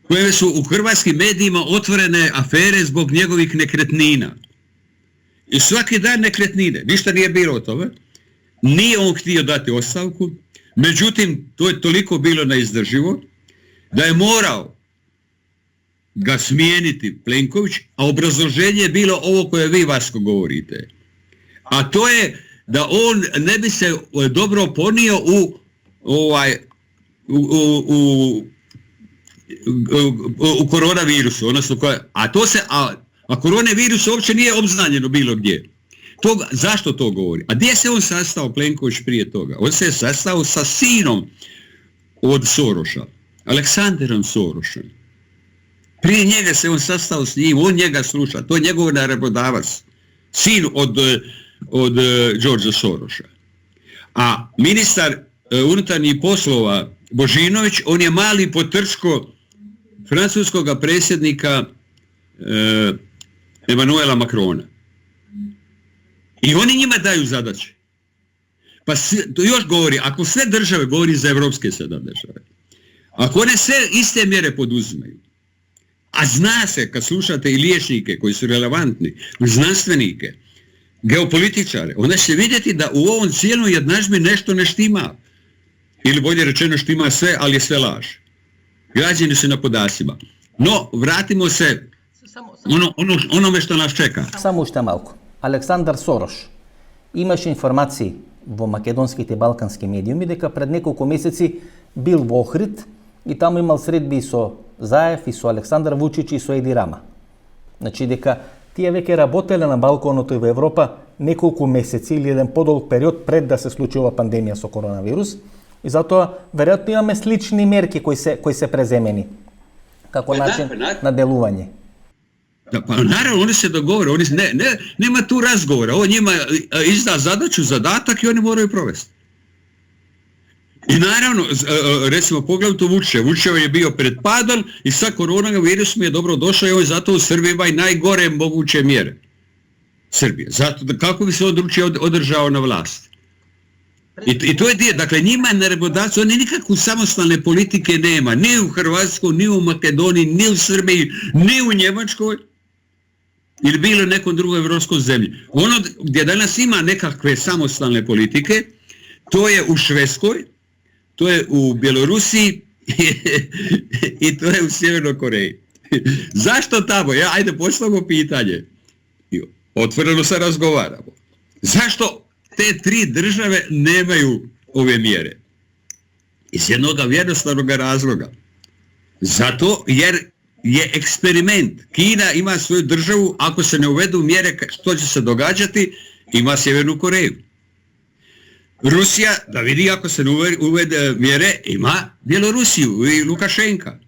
B: koje su u hrvatskim medijima otvorene afere zbog njegovih nekretnina. I svaki dan nekretnine, ništa nije bilo o tome. Nije on htio dati ostavku, međutim, to je toliko bilo neizdrživo da je morao ga smijeniti Plenković, a obrazloženje je bilo ovo koje vi, Vasko, govorite. A to je da on ne bi se dobro ponio u koronavirusu, odnosno a koronavirus uopće nije obznanjeno bilo gdje. Zašto to govori? A gdje se on sastao, Plenković, prije toga? On se je sastao sa sinom od Soroša, Aleksanderom Sorošem. Prije njega se on sastao s njim, on njega sluša, to je njegov naredbodavac, sin od Đorđa Soroša. A ministar unutarnjih poslova Božinović, on je mali potrčko francuskog predsjednika Emanuela Macrona. I oni njima daju zadaće. Pa to još govori, ako sve države, govori za evropske sada države, ako one sve iste mjere poduzimaju, a zna se kad slušate i liječnike koji su relevantni, znanstvenike, geopolitičare, onda će vidjeti da u ovom cijelom jednadžbi nešto ne štima. Ili bolje rečeno štima sve, ali je sve laž. Građani su na podacima. No, vratimo se onome što nas čeka.
A: Само уште малку. Александар Сорош имаше информации во македонските балкански медиуми дека пред неколку месеци бил во Охрид и таму имал средби и со Заев, и со Александар Вучич, и со Еди Рама. Значи дека тие веќе работеле на балконото и во Европа неколку месеци или еден подолг период пред да се случи ова пандемија со коронавирус и затоа веројатно имаме слични мерки кои се преземени како начин на делување.
B: Da, pa naravno, oni se dogovore, nema tu razgovora, on njima izda zadatak i oni moraju provesti. I naravno, recimo poglavito Vučićev je bio pred padom i sa koronavirusom je dobro došao i on zato u Srbiji ima i najgore moguće mjere. Srbije, zato da kako bi se on drugčije održao na vlast. I to je dio, dakle njima je narebodavci, oni nikakvu samostalne politike nema, ni u Hrvatskoj, ni u Makedoniji, ni u Srbiji, ni u Njemačkoj, ili bilo nekom drugoj evropskoj zemlji. Ono gdje danas ima nekakve samostalne politike, to je u Švedskoj, to je u Bjelorusiji i to je u Sjevernoj Koreji. Zašto tamo? Ajde postavimo pitanje. Otvoreno se razgovaramo. Zašto te tri države nemaju ove mjere? Iz jednog jednostavnog razloga. Zato jer je eksperiment. Kina ima svoju državu, ako se ne uvedu mjere što će se događati, ima Sjevernu Koreju. Rusija, da vidi ako se ne uvede mjere, ima Bjelorusiju i Lukašenka.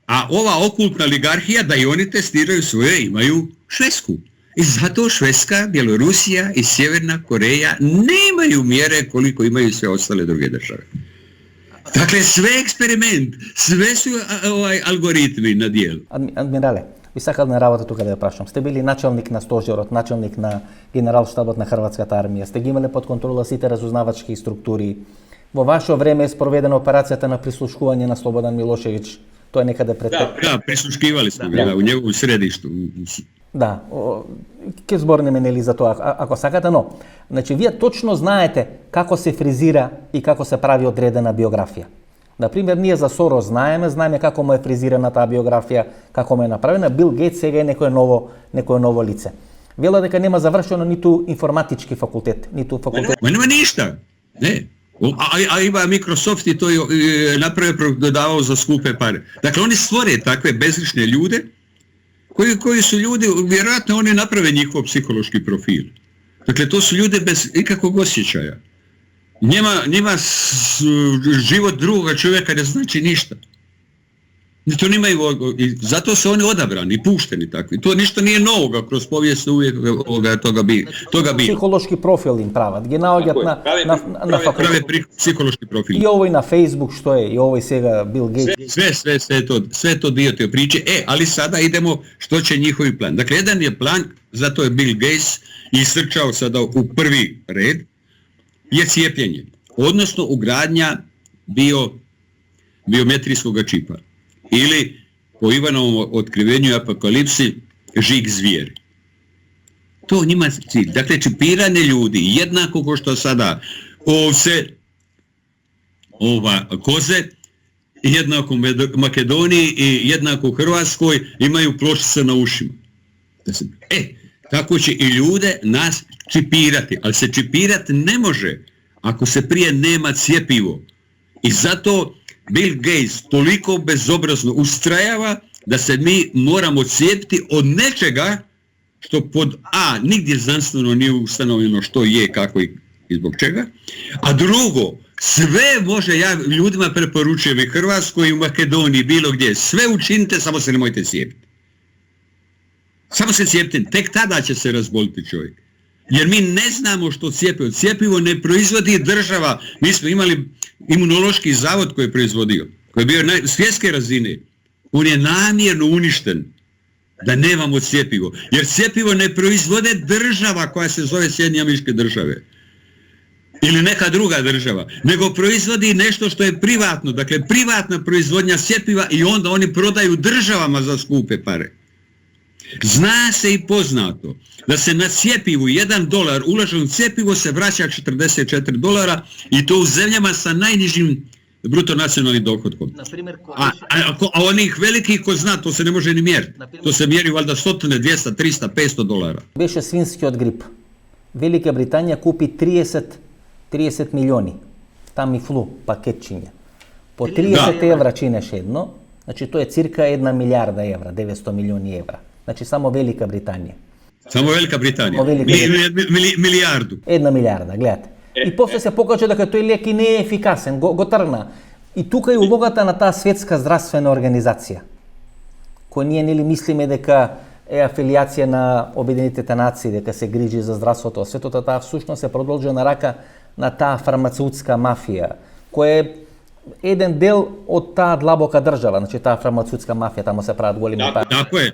B: A ova okultna oligarhija, da i oni testiraju svoje, imaju Švedsku. I zato Švedska, Bjelorusija i Sjeverna Koreja nemaju mjere koliko imaju sve ostale druge države. Dakle, sve eksperiment, sve su algoritmi na dijelu.
A: Адмирале, ви сакал на работа тука да ја прашам. Сте били началник на стожерот, началник на генерал-штабот на Хрватската армија. Сте ги имале под контрола сите разузнавачки структури. Во ваше време е спроведена операцијата на прислушкување на Слободан Милошевиќ. Тоа е некаде пред...
B: Да, прислушкивали сме го у неговом средишту.
A: Да, ќе зборнеме нели за тоа ако сакате, но значи вие точно знаете како се фризира и како се прави одредена биографија. Например, ние за Сорос знаеме како му е фризирана таа биографија, како му е направена. Бил Гейтс сега е некое ново лице. Вела дека нема завршено ниту информатички факултет, ниту факултет.
B: Нема ништа. Не. A ima Microsoft i to je napravio dodavao za skupe pare. Dakle, oni stvore takve bezlične ljude koji su ljudi, vjerojatno oni naprave njihov psihološki profil. Dakle, to su ljude bez ikakvog osjećaja. Njima život drugoga čovjeka ne znači ništa. To nimaju, zato su oni odabrani i pušteni takvi. To ništa nije novoga kroz povijest, uvijek toga bi.
A: Psihološki profil im pravat. Ги наоѓат на факултет.
B: Psihološki profil.
A: I ovo i na Facebook što je, i ovo i svega Bill Gates.
B: Sve to dio te priče. Ali sada idemo što će njihovi plan. Dakle, jedan je plan, zato je Bill Gates isrčao sada u prvi red, je cijepljenje. Odnosno ugradnja biometrijskog čipa. Ili po Ivanovom otkrivenju i apokalipsi žig zvijer. To njima cilj. Dakle, čipiranje ljudi, jednako kao što sada ovce, koze, jednako u Makedoniji i jednako u Hrvatskoj imaju pločice na ušima. Tako će i ljude nas čipirati, ali se čipirati ne može ako se prije nema cjepivo. I zato Bill Gates toliko bezobrazno ustrajava da se mi moramo cijepiti od nečega što pod A nigdje znanstveno nije ustanovljeno što je, kako i zbog čega, a drugo, sve može, ja ljudima preporučujem i Hrvatskoj i u Makedoniji, bilo gdje, sve učinite, samo se nemojte cijepiti. Samo se cijepite, tek tada će se razboliti čovjek. Jer mi ne znamo što cjepivo. Cjepivo ne proizvodi država. Mi smo imali imunološki zavod koji je proizvodio, koji je bio svjetske razine. On je namjerno uništen da nemamo cjepivo. Jer cjepivo ne proizvode država koja se zove Sjedinjene Američke Države. Ili neka druga država. Nego proizvodi nešto što je privatno. Dakle, privatna proizvodnja cjepiva i onda oni prodaju državama za skupe pare. Zna se i poznato da se na cjepivu $1 uloženo cjepivo se vraća $44 i to u zemljama sa najnižim bruto nacionalnim dohodkom. A onih velikih ko zna, to se ne može ni mjeriti. To se mjeri valjda 100, 200, 300, 500 dolara.
A: Беше свински од грип. Велика Британија купи 30 милиони Тамифлу пакетчиња. По 30 евра чинеше едно, значи тоа е цирка 1 милиарда евра, 900 милиони евра. Значи само Велика Британија.
B: Само Велика Британија. Милиарду.
A: 1 милиарда, гледате. И после се покажа дека тој лек и не е ефикасен, го тргна. И тука е улогата на таа светска здравствена организација, која ние нели мислиме дека е афилијација на Обединетите нации, дека се грижи за здравството, светото, таа всушност се продолжена рака на таа фармацеутска мафија, која е еден дел од таа длабока држава, значи таа фармацеутска мафија, тамо се прават големи пари.
B: Тако е.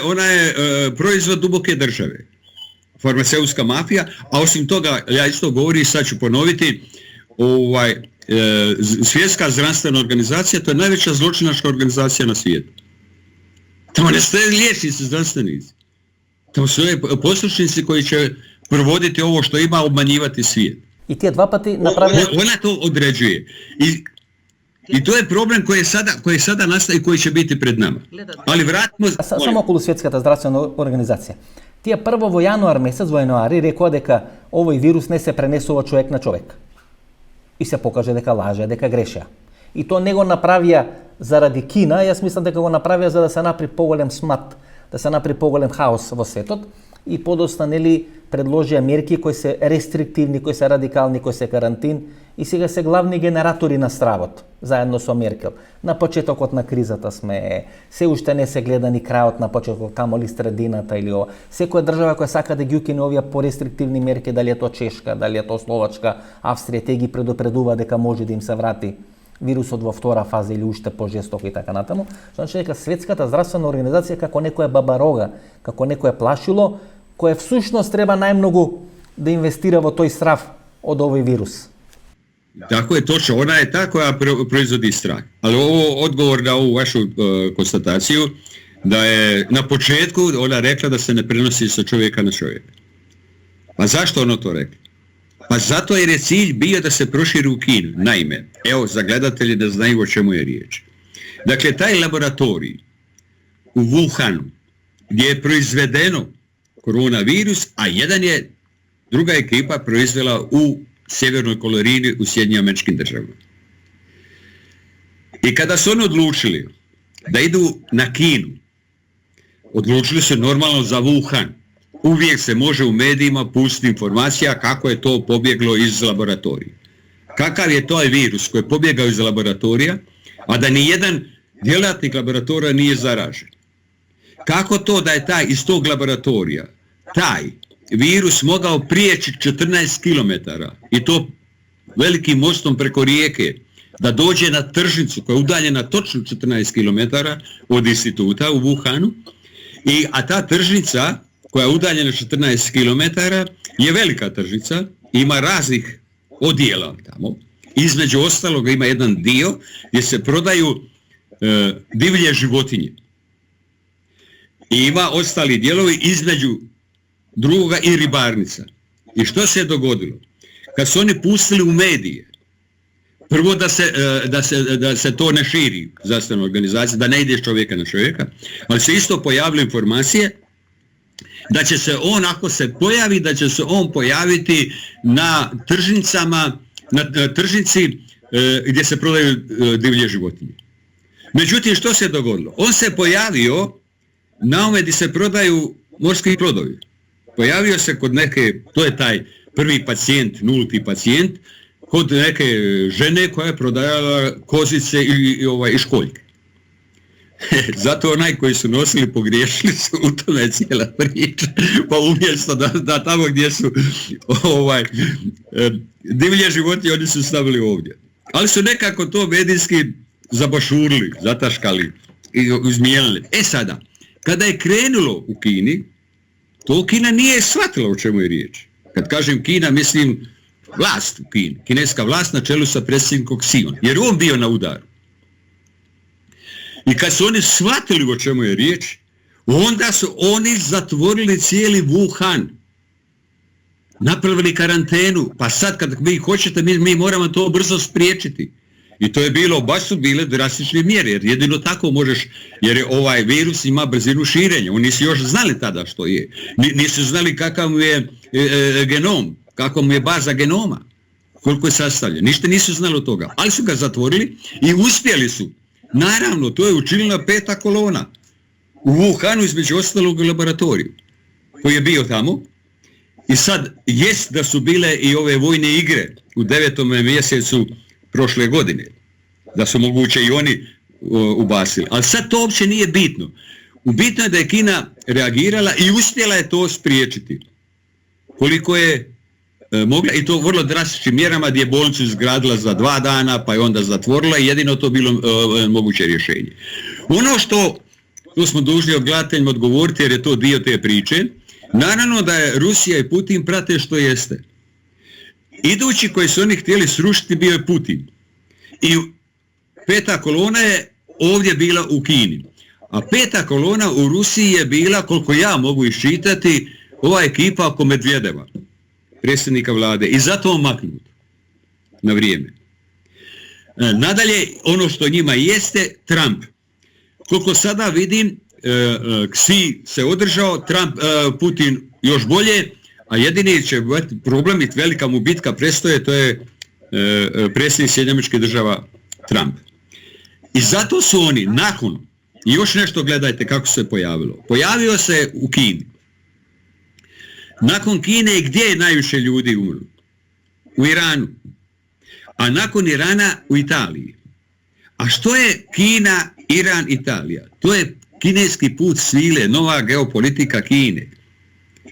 B: Ona je proizvod duboke države, farmaceutska mafija, a osim toga, ja isto govorim, sad ću ponoviti, Svjetska zdravstvena organizacija, to je najveća zločinačka organizacija na svijetu. Tamo ne stoje liječnici znanstvenici. Tamo su poslušnici koji će provoditi ovo što ima, obmanjivati svijet.
A: I tije dva pati napravili...
B: Ona to određuje. I to je problem koji sada nastaje i koji će biti pred nama. Ali vratimo...
A: Само околу Светската здравствена организација. Тие прво во јануар месец, во јануари, рекоа дека овој вирус не се пренесува човек на човек. И се покаже дека лаже, дека греша. И тоа не го направија заради Кина, јас мислам дека го направија за да се направи поголем смат, да се направи поголем хаос во светот и подоста нели предложија мерки кои се рестриктивни, кои се радикални, кои се карантин и сега се главни генератори на стравот, заедно со Меркел. На почетокот на кризата сме, се уште не се гледа ни крајот на почетокот, камоли средината или ова. Секоја држава која сака да ги укине овие порестриктивни мерки, дали е тоа Чешка, дали е тоа Словачка, Австрија, те ги предупредува дека може да им се врати вирусот во втора фаза или уште пожестоко и така натаму. Значи дека Светската здравствена организација како некоја бабарога, како некое плашило, кое всушност треба најмногу да инвестира во тој страв од овој вирус.
B: Tako je, točno. Ona je ta koja proizvodi strah. Ali ovo odgovor na ovu vašu konstataciju, da je na početku ona rekla da se ne prenosi sa čovjeka na čovjeka. Pa zašto ono to rekla? Pa zato jer je cilj bio da se proširi u Kinu. Naime, evo za gledatelji da znaju o čemu je riječ. Dakle, taj laboratorij u Wuhanu, gdje je proizvedeno koronavirus, a druga ekipa proizvela u Sjevernoj Kolorini u Sjedinjenim Američkim Državama. I kada su oni odlučili da idu na Kinu, odlučili su normalno za Wuhan. Uvijek se može u medijima pustiti informacija kako je to pobjeglo iz laboratorija. Kakav je to virus koji je pobjegao iz laboratorija, a da ni jedan djelatnik laboratorija nije zaražen. Kako to da je iz tog laboratorija taj virus mogao prijeći 14 km i to velikim mostom preko rijeke, da dođe na tržnicu koja je udaljena točno 14 km od instituta u Wuhanu, a ta tržnica koja je udaljena 14 km je velika tržnica, ima raznih odjela tamo. Između ostalog ima jedan dio gdje se prodaju divlje životinje. I ima ostali dijelovi između drugoga i ribarnica. I što se je dogodilo? Kad su oni pustili u medije, prvo da se to ne širi, zdravstvena organizacija, da ne ide s čovjeka na čovjeka, ali se isto pojavile informacije da će se on, ako se pojavi, da će se on pojaviti na tržnicama, na tržnici gdje se prodaju divlje životinje. Međutim, što se dogodilo? On se pojavio na ome gdje se prodaju morski plodovi. Pojavio se kod neke, to je taj prvi pacijent, nulti pacijent, kod neke žene koja je prodajala kozice i školjke. Zato onaj koji su nosili pogriješili su, u tome je cijela priča, pa umjesto da tamo gdje su divlje životinje, oni su stavili ovdje. Ali su nekako to medijski zabašurili, zataškali i izmijenili. Sada, kada je krenulo u Kini, to Kina nije shvatila o čemu je riječ. Kad kažem Kina, mislim vlast u Kini, kineska vlast na čelu sa predsjednikom Xion, jer on bio na udaru. I kad su oni shvatili o čemu je riječ, onda su oni zatvorili cijeli Wuhan. napravili karantenu, pa sad kad vi hoćete, mi moramo to brzo spriječiti. I to je bilo, baš su bile drastične mjere, jer jedino tako možeš, jer je ovaj virus ima brzinu širenja, oni nisu još znali tada što je, nisu znali kakav mu je genom, kakva mu je baza genoma, koliko je sastavljen, ništa nisu znali od toga, ali su ga zatvorili i uspjeli su. Naravno, to je učinila peta kolona u Wuhanu, između ostalog u laboratoriju, koji je bio tamo. I sad, jest da su bile i ove vojne igre u 9. mjesecu prošle godine, da su moguće i oni ubacili. Ali sad to uopće nije bitno. Bitno je da je Kina reagirala i uspjela je to spriječiti. Koliko je mogla, i to vrlo drastičnim mjerama, gdje je bolnicu izgradila za 2 dana, pa je onda zatvorila i jedino to bilo moguće rješenje. Ono što smo dužni gledateljima odgovoriti, jer je to dio te priče, naravno da je Rusija i Putin prate što jeste. Idući koji su oni htjeli srušiti bio je Putin. I peta kolona je ovdje bila u Kini. A peta kolona u Rusiji je bila, koliko ja mogu iščitati, ova ekipa oko Medvedeva, predsjednika vlade. I zato on maknut na vrijeme. Nadalje, ono što njima jeste, Trump. Koliko sada vidim, Xi se održao, Putin još bolje, a jedini će problem i velika mu bitka prestoje, to je predsjednik Sjedinjenih Država Trump. I zato su oni nakon, i još nešto gledajte kako se pojavilo, pojavio se u Kini. Nakon Kine gdje je najviše ljudi umrlo? U Iranu. A nakon Irana u Italiji. A što je Kina, Iran, Italija? To je kineski put svile, nova geopolitika Kine.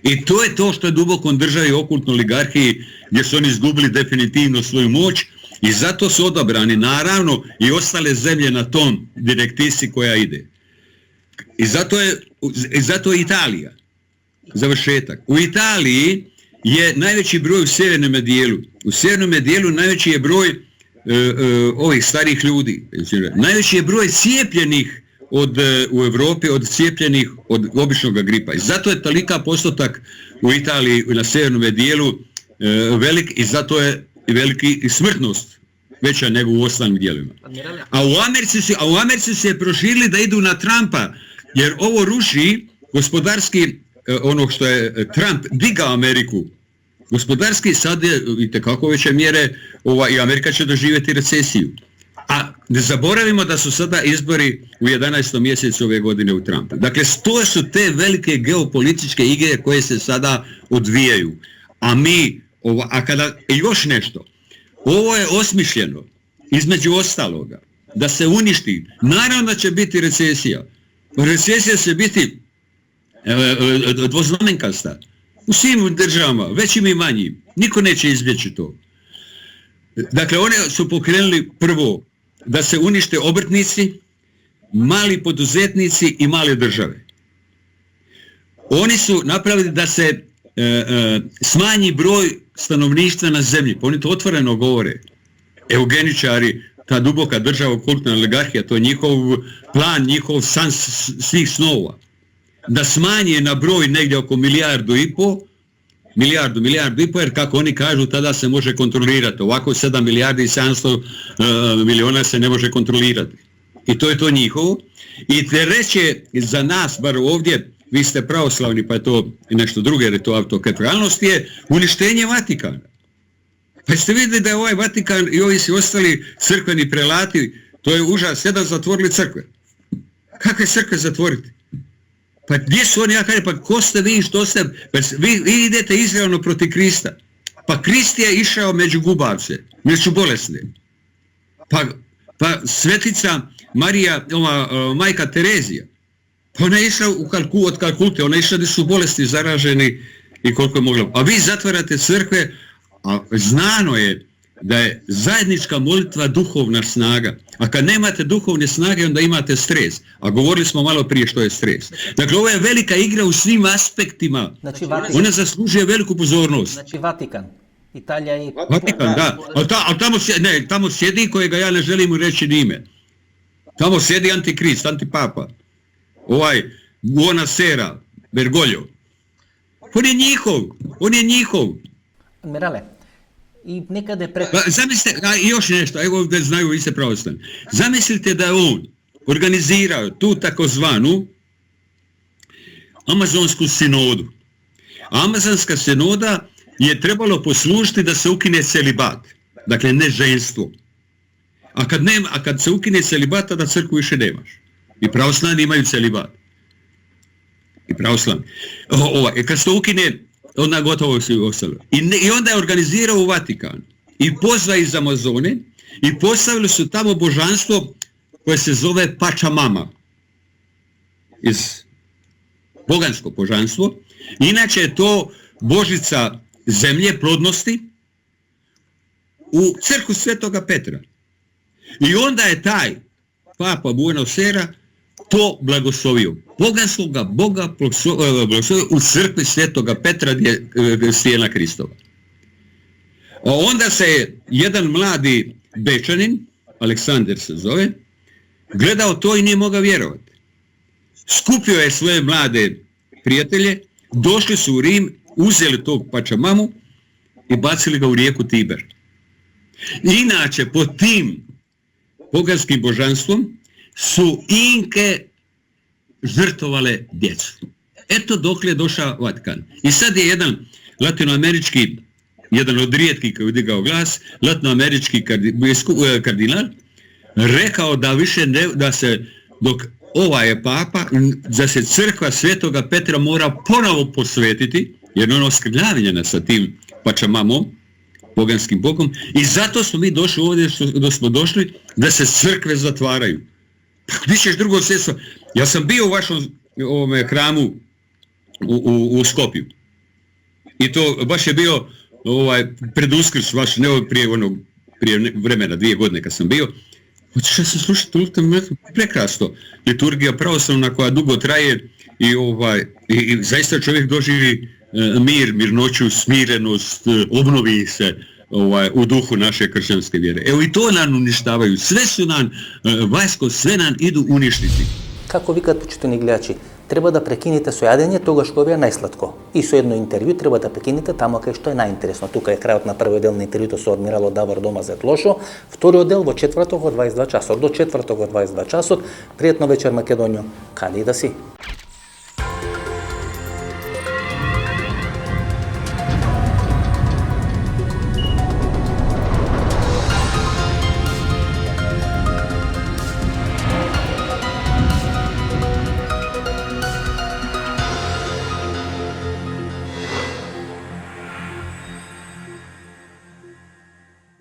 B: I to je to što je duboko državi okultnoj oligarhiji, gdje su oni izgubili definitivno svoju moć i zato su odabrani naravno i ostale zemlje na tom direktivi koja ide. I zato je Italija. Završetak. U Italiji je najveći broj u sjevernome dijelu. U sjevernome dijelu najveći je broj ovih starih ljudi. Najveći je broj cijepljenih u Europi od cijepljenih od običnog gripa. I zato je tolika postotak u Italiji na sjevernome dijelu velik i zato je veliki smrtnost veća nego u ostalim dijelovima. A u Americi se proširili da idu na Trumpa, jer ovo ruši gospodarski ono što je Trump digao Ameriku. Gospodarski sad je itekako veće mjere i Amerika će doživjeti recesiju. A ne zaboravimo da su sada izbori u 11. mjesecu ove godine u Trumpu. Dakle, to su te velike geopolitičke igre koje se sada odvijaju. A kada još nešto, ovo je osmišljeno, između ostaloga, da se uništi. Naravno da će biti recesija. Recesija će biti dvoznamenkasta. U svim državama, većim i manjim. Niko neće izbjeći to. Dakle, one su pokrenuli prvo da se unište obrtnici, mali poduzetnici i male države. Oni su napravili da se smanji broj stanovništva na zemlji. Pa oni to otvoreno govore. Eugeničari, ta duboka država, okultna oligarhija, to je njihov plan, njihov san svih snova. Da smanje na broj negdje oko milijardu i pol, jer kako oni kažu tada se može kontrolirati. Ovako 7 milijardi i 700 milijuna se ne može kontrolirati. I to je to njihovo. I treće za nas, bar ovdje, vi ste pravoslavni pa je to nešto drugo jer je to autoketralnost, je uništenje Vatikana. Pa ste vidjeli da je ovaj Vatikan i ovi si ostali crkveni prelati, to je užas, jedan zatvorili crkve. Kakve crkve zatvoriti? Pa gdje su oni, ja kažem, pa ko ste vi, što ste, pa vi idete izravno protiv Krista. Pa Krist je išao među gubavce, među bolesne. Pa svetica Marija, majka Terezija, pa ona je išla od Kalkute, ona je išla gdje su bolesti zaraženi i koliko je mogla. A vi zatvarate crkve, a znano je da je zajednička molitva duhovna snaga. A kad nemate duhovne snage, onda imate stres. A govorili smo malo prije što je stres. Dakle, ovo je velika igra u svim aspektima. Znači, ona zaslužuje veliku pozornost.
A: Znači Vatikan. Italija i...
B: Vatikan, da. Ali tamo sjedi kojega ja ne želim reći ni ime. Tamo sjedi antikrist, antipapa. Buonasera, Bergoglio. On je njihov.
A: Admirale, i nekade pred...
B: Zamislite, a još nešto, evo da znaju, vi ste pravoslavni. Zamislite da je on organizirao tu takozvanu Amazonsku sinodu. Amazonska sinoda je trebalo poslužiti da se ukine celibat, dakle ne ženstvo. A kad se ukine celibat, tada crkvu više nemaš. I pravoslavni imaju celibat. I pravoslavni. Kad se to ukine, onda gotovo se ostalo. I onda je organizirao u Vatikanu. I pozvao iz Amazone i postavili su tamo božanstvo koje se zove Pačamama. Bogansko božanstvo. Inače je to božica zemlje, plodnosti, u crkvu Svetoga Petra. I onda je taj Papa Buenos Aires to blagoslovio. Boganskoga Boga blagoslovio u crkvi Svetoga Petra gdje je stijena Kristova. A onda se jedan mladi Bečanin, Aleksandar se zove, gledao to i nije mogao vjerovati. Skupio je svoje mlade prijatelje, došli su u Rim, uzeli tog Pačamamu i bacili ga u rijeku Tiber. Inače, pod tim poganskim božanstvom su Inke žrtvovale djecu. Eto dokle je došao Vatikan. I sad je jedan latinoamerički, jedan od rijetkih koji je digao glas, latinoamerički kardinal, rekao da više ne, da se, dok ova je papa, da se crkva Svetoga Petra mora ponovo posvetiti, jer ona oskrnavljena sa tim Pačamamom, poganskim bogom, i zato smo mi došli ovdje da smo došli da se crkve zatvaraju. Bićeš drugo sredstvo. Ja sam bio u vašom hramu u Skopju. I to baš je bio pred Uskrs vaš, ne prije vremena, 2 godine kad sam bio. Hoćeš ja sam slušati prekrasno. Liturgija pravoslavna koja dugo traje i zaista čovjek doživi mir, mirnoću, smirenost, obnovi se u duhu naše kršćanske vjere. Evo i to nam uništavaju. Sve su nam, vajsko, sve nam idu uništiti.
A: Kako vi kad početni gledači, treba da prekinite sojadenje toga što je najslatko. I su jedno intervju treba da prekinite tamo kaj što je najinteresno. Tukaj je krajot na prvi del na intervju, to su admiralo Davor Domazet Lošo. Vtori del vo 4. od 22 časov. Do 4. od 22 časov. Prijetno večer Makedoniju. Kad i da si.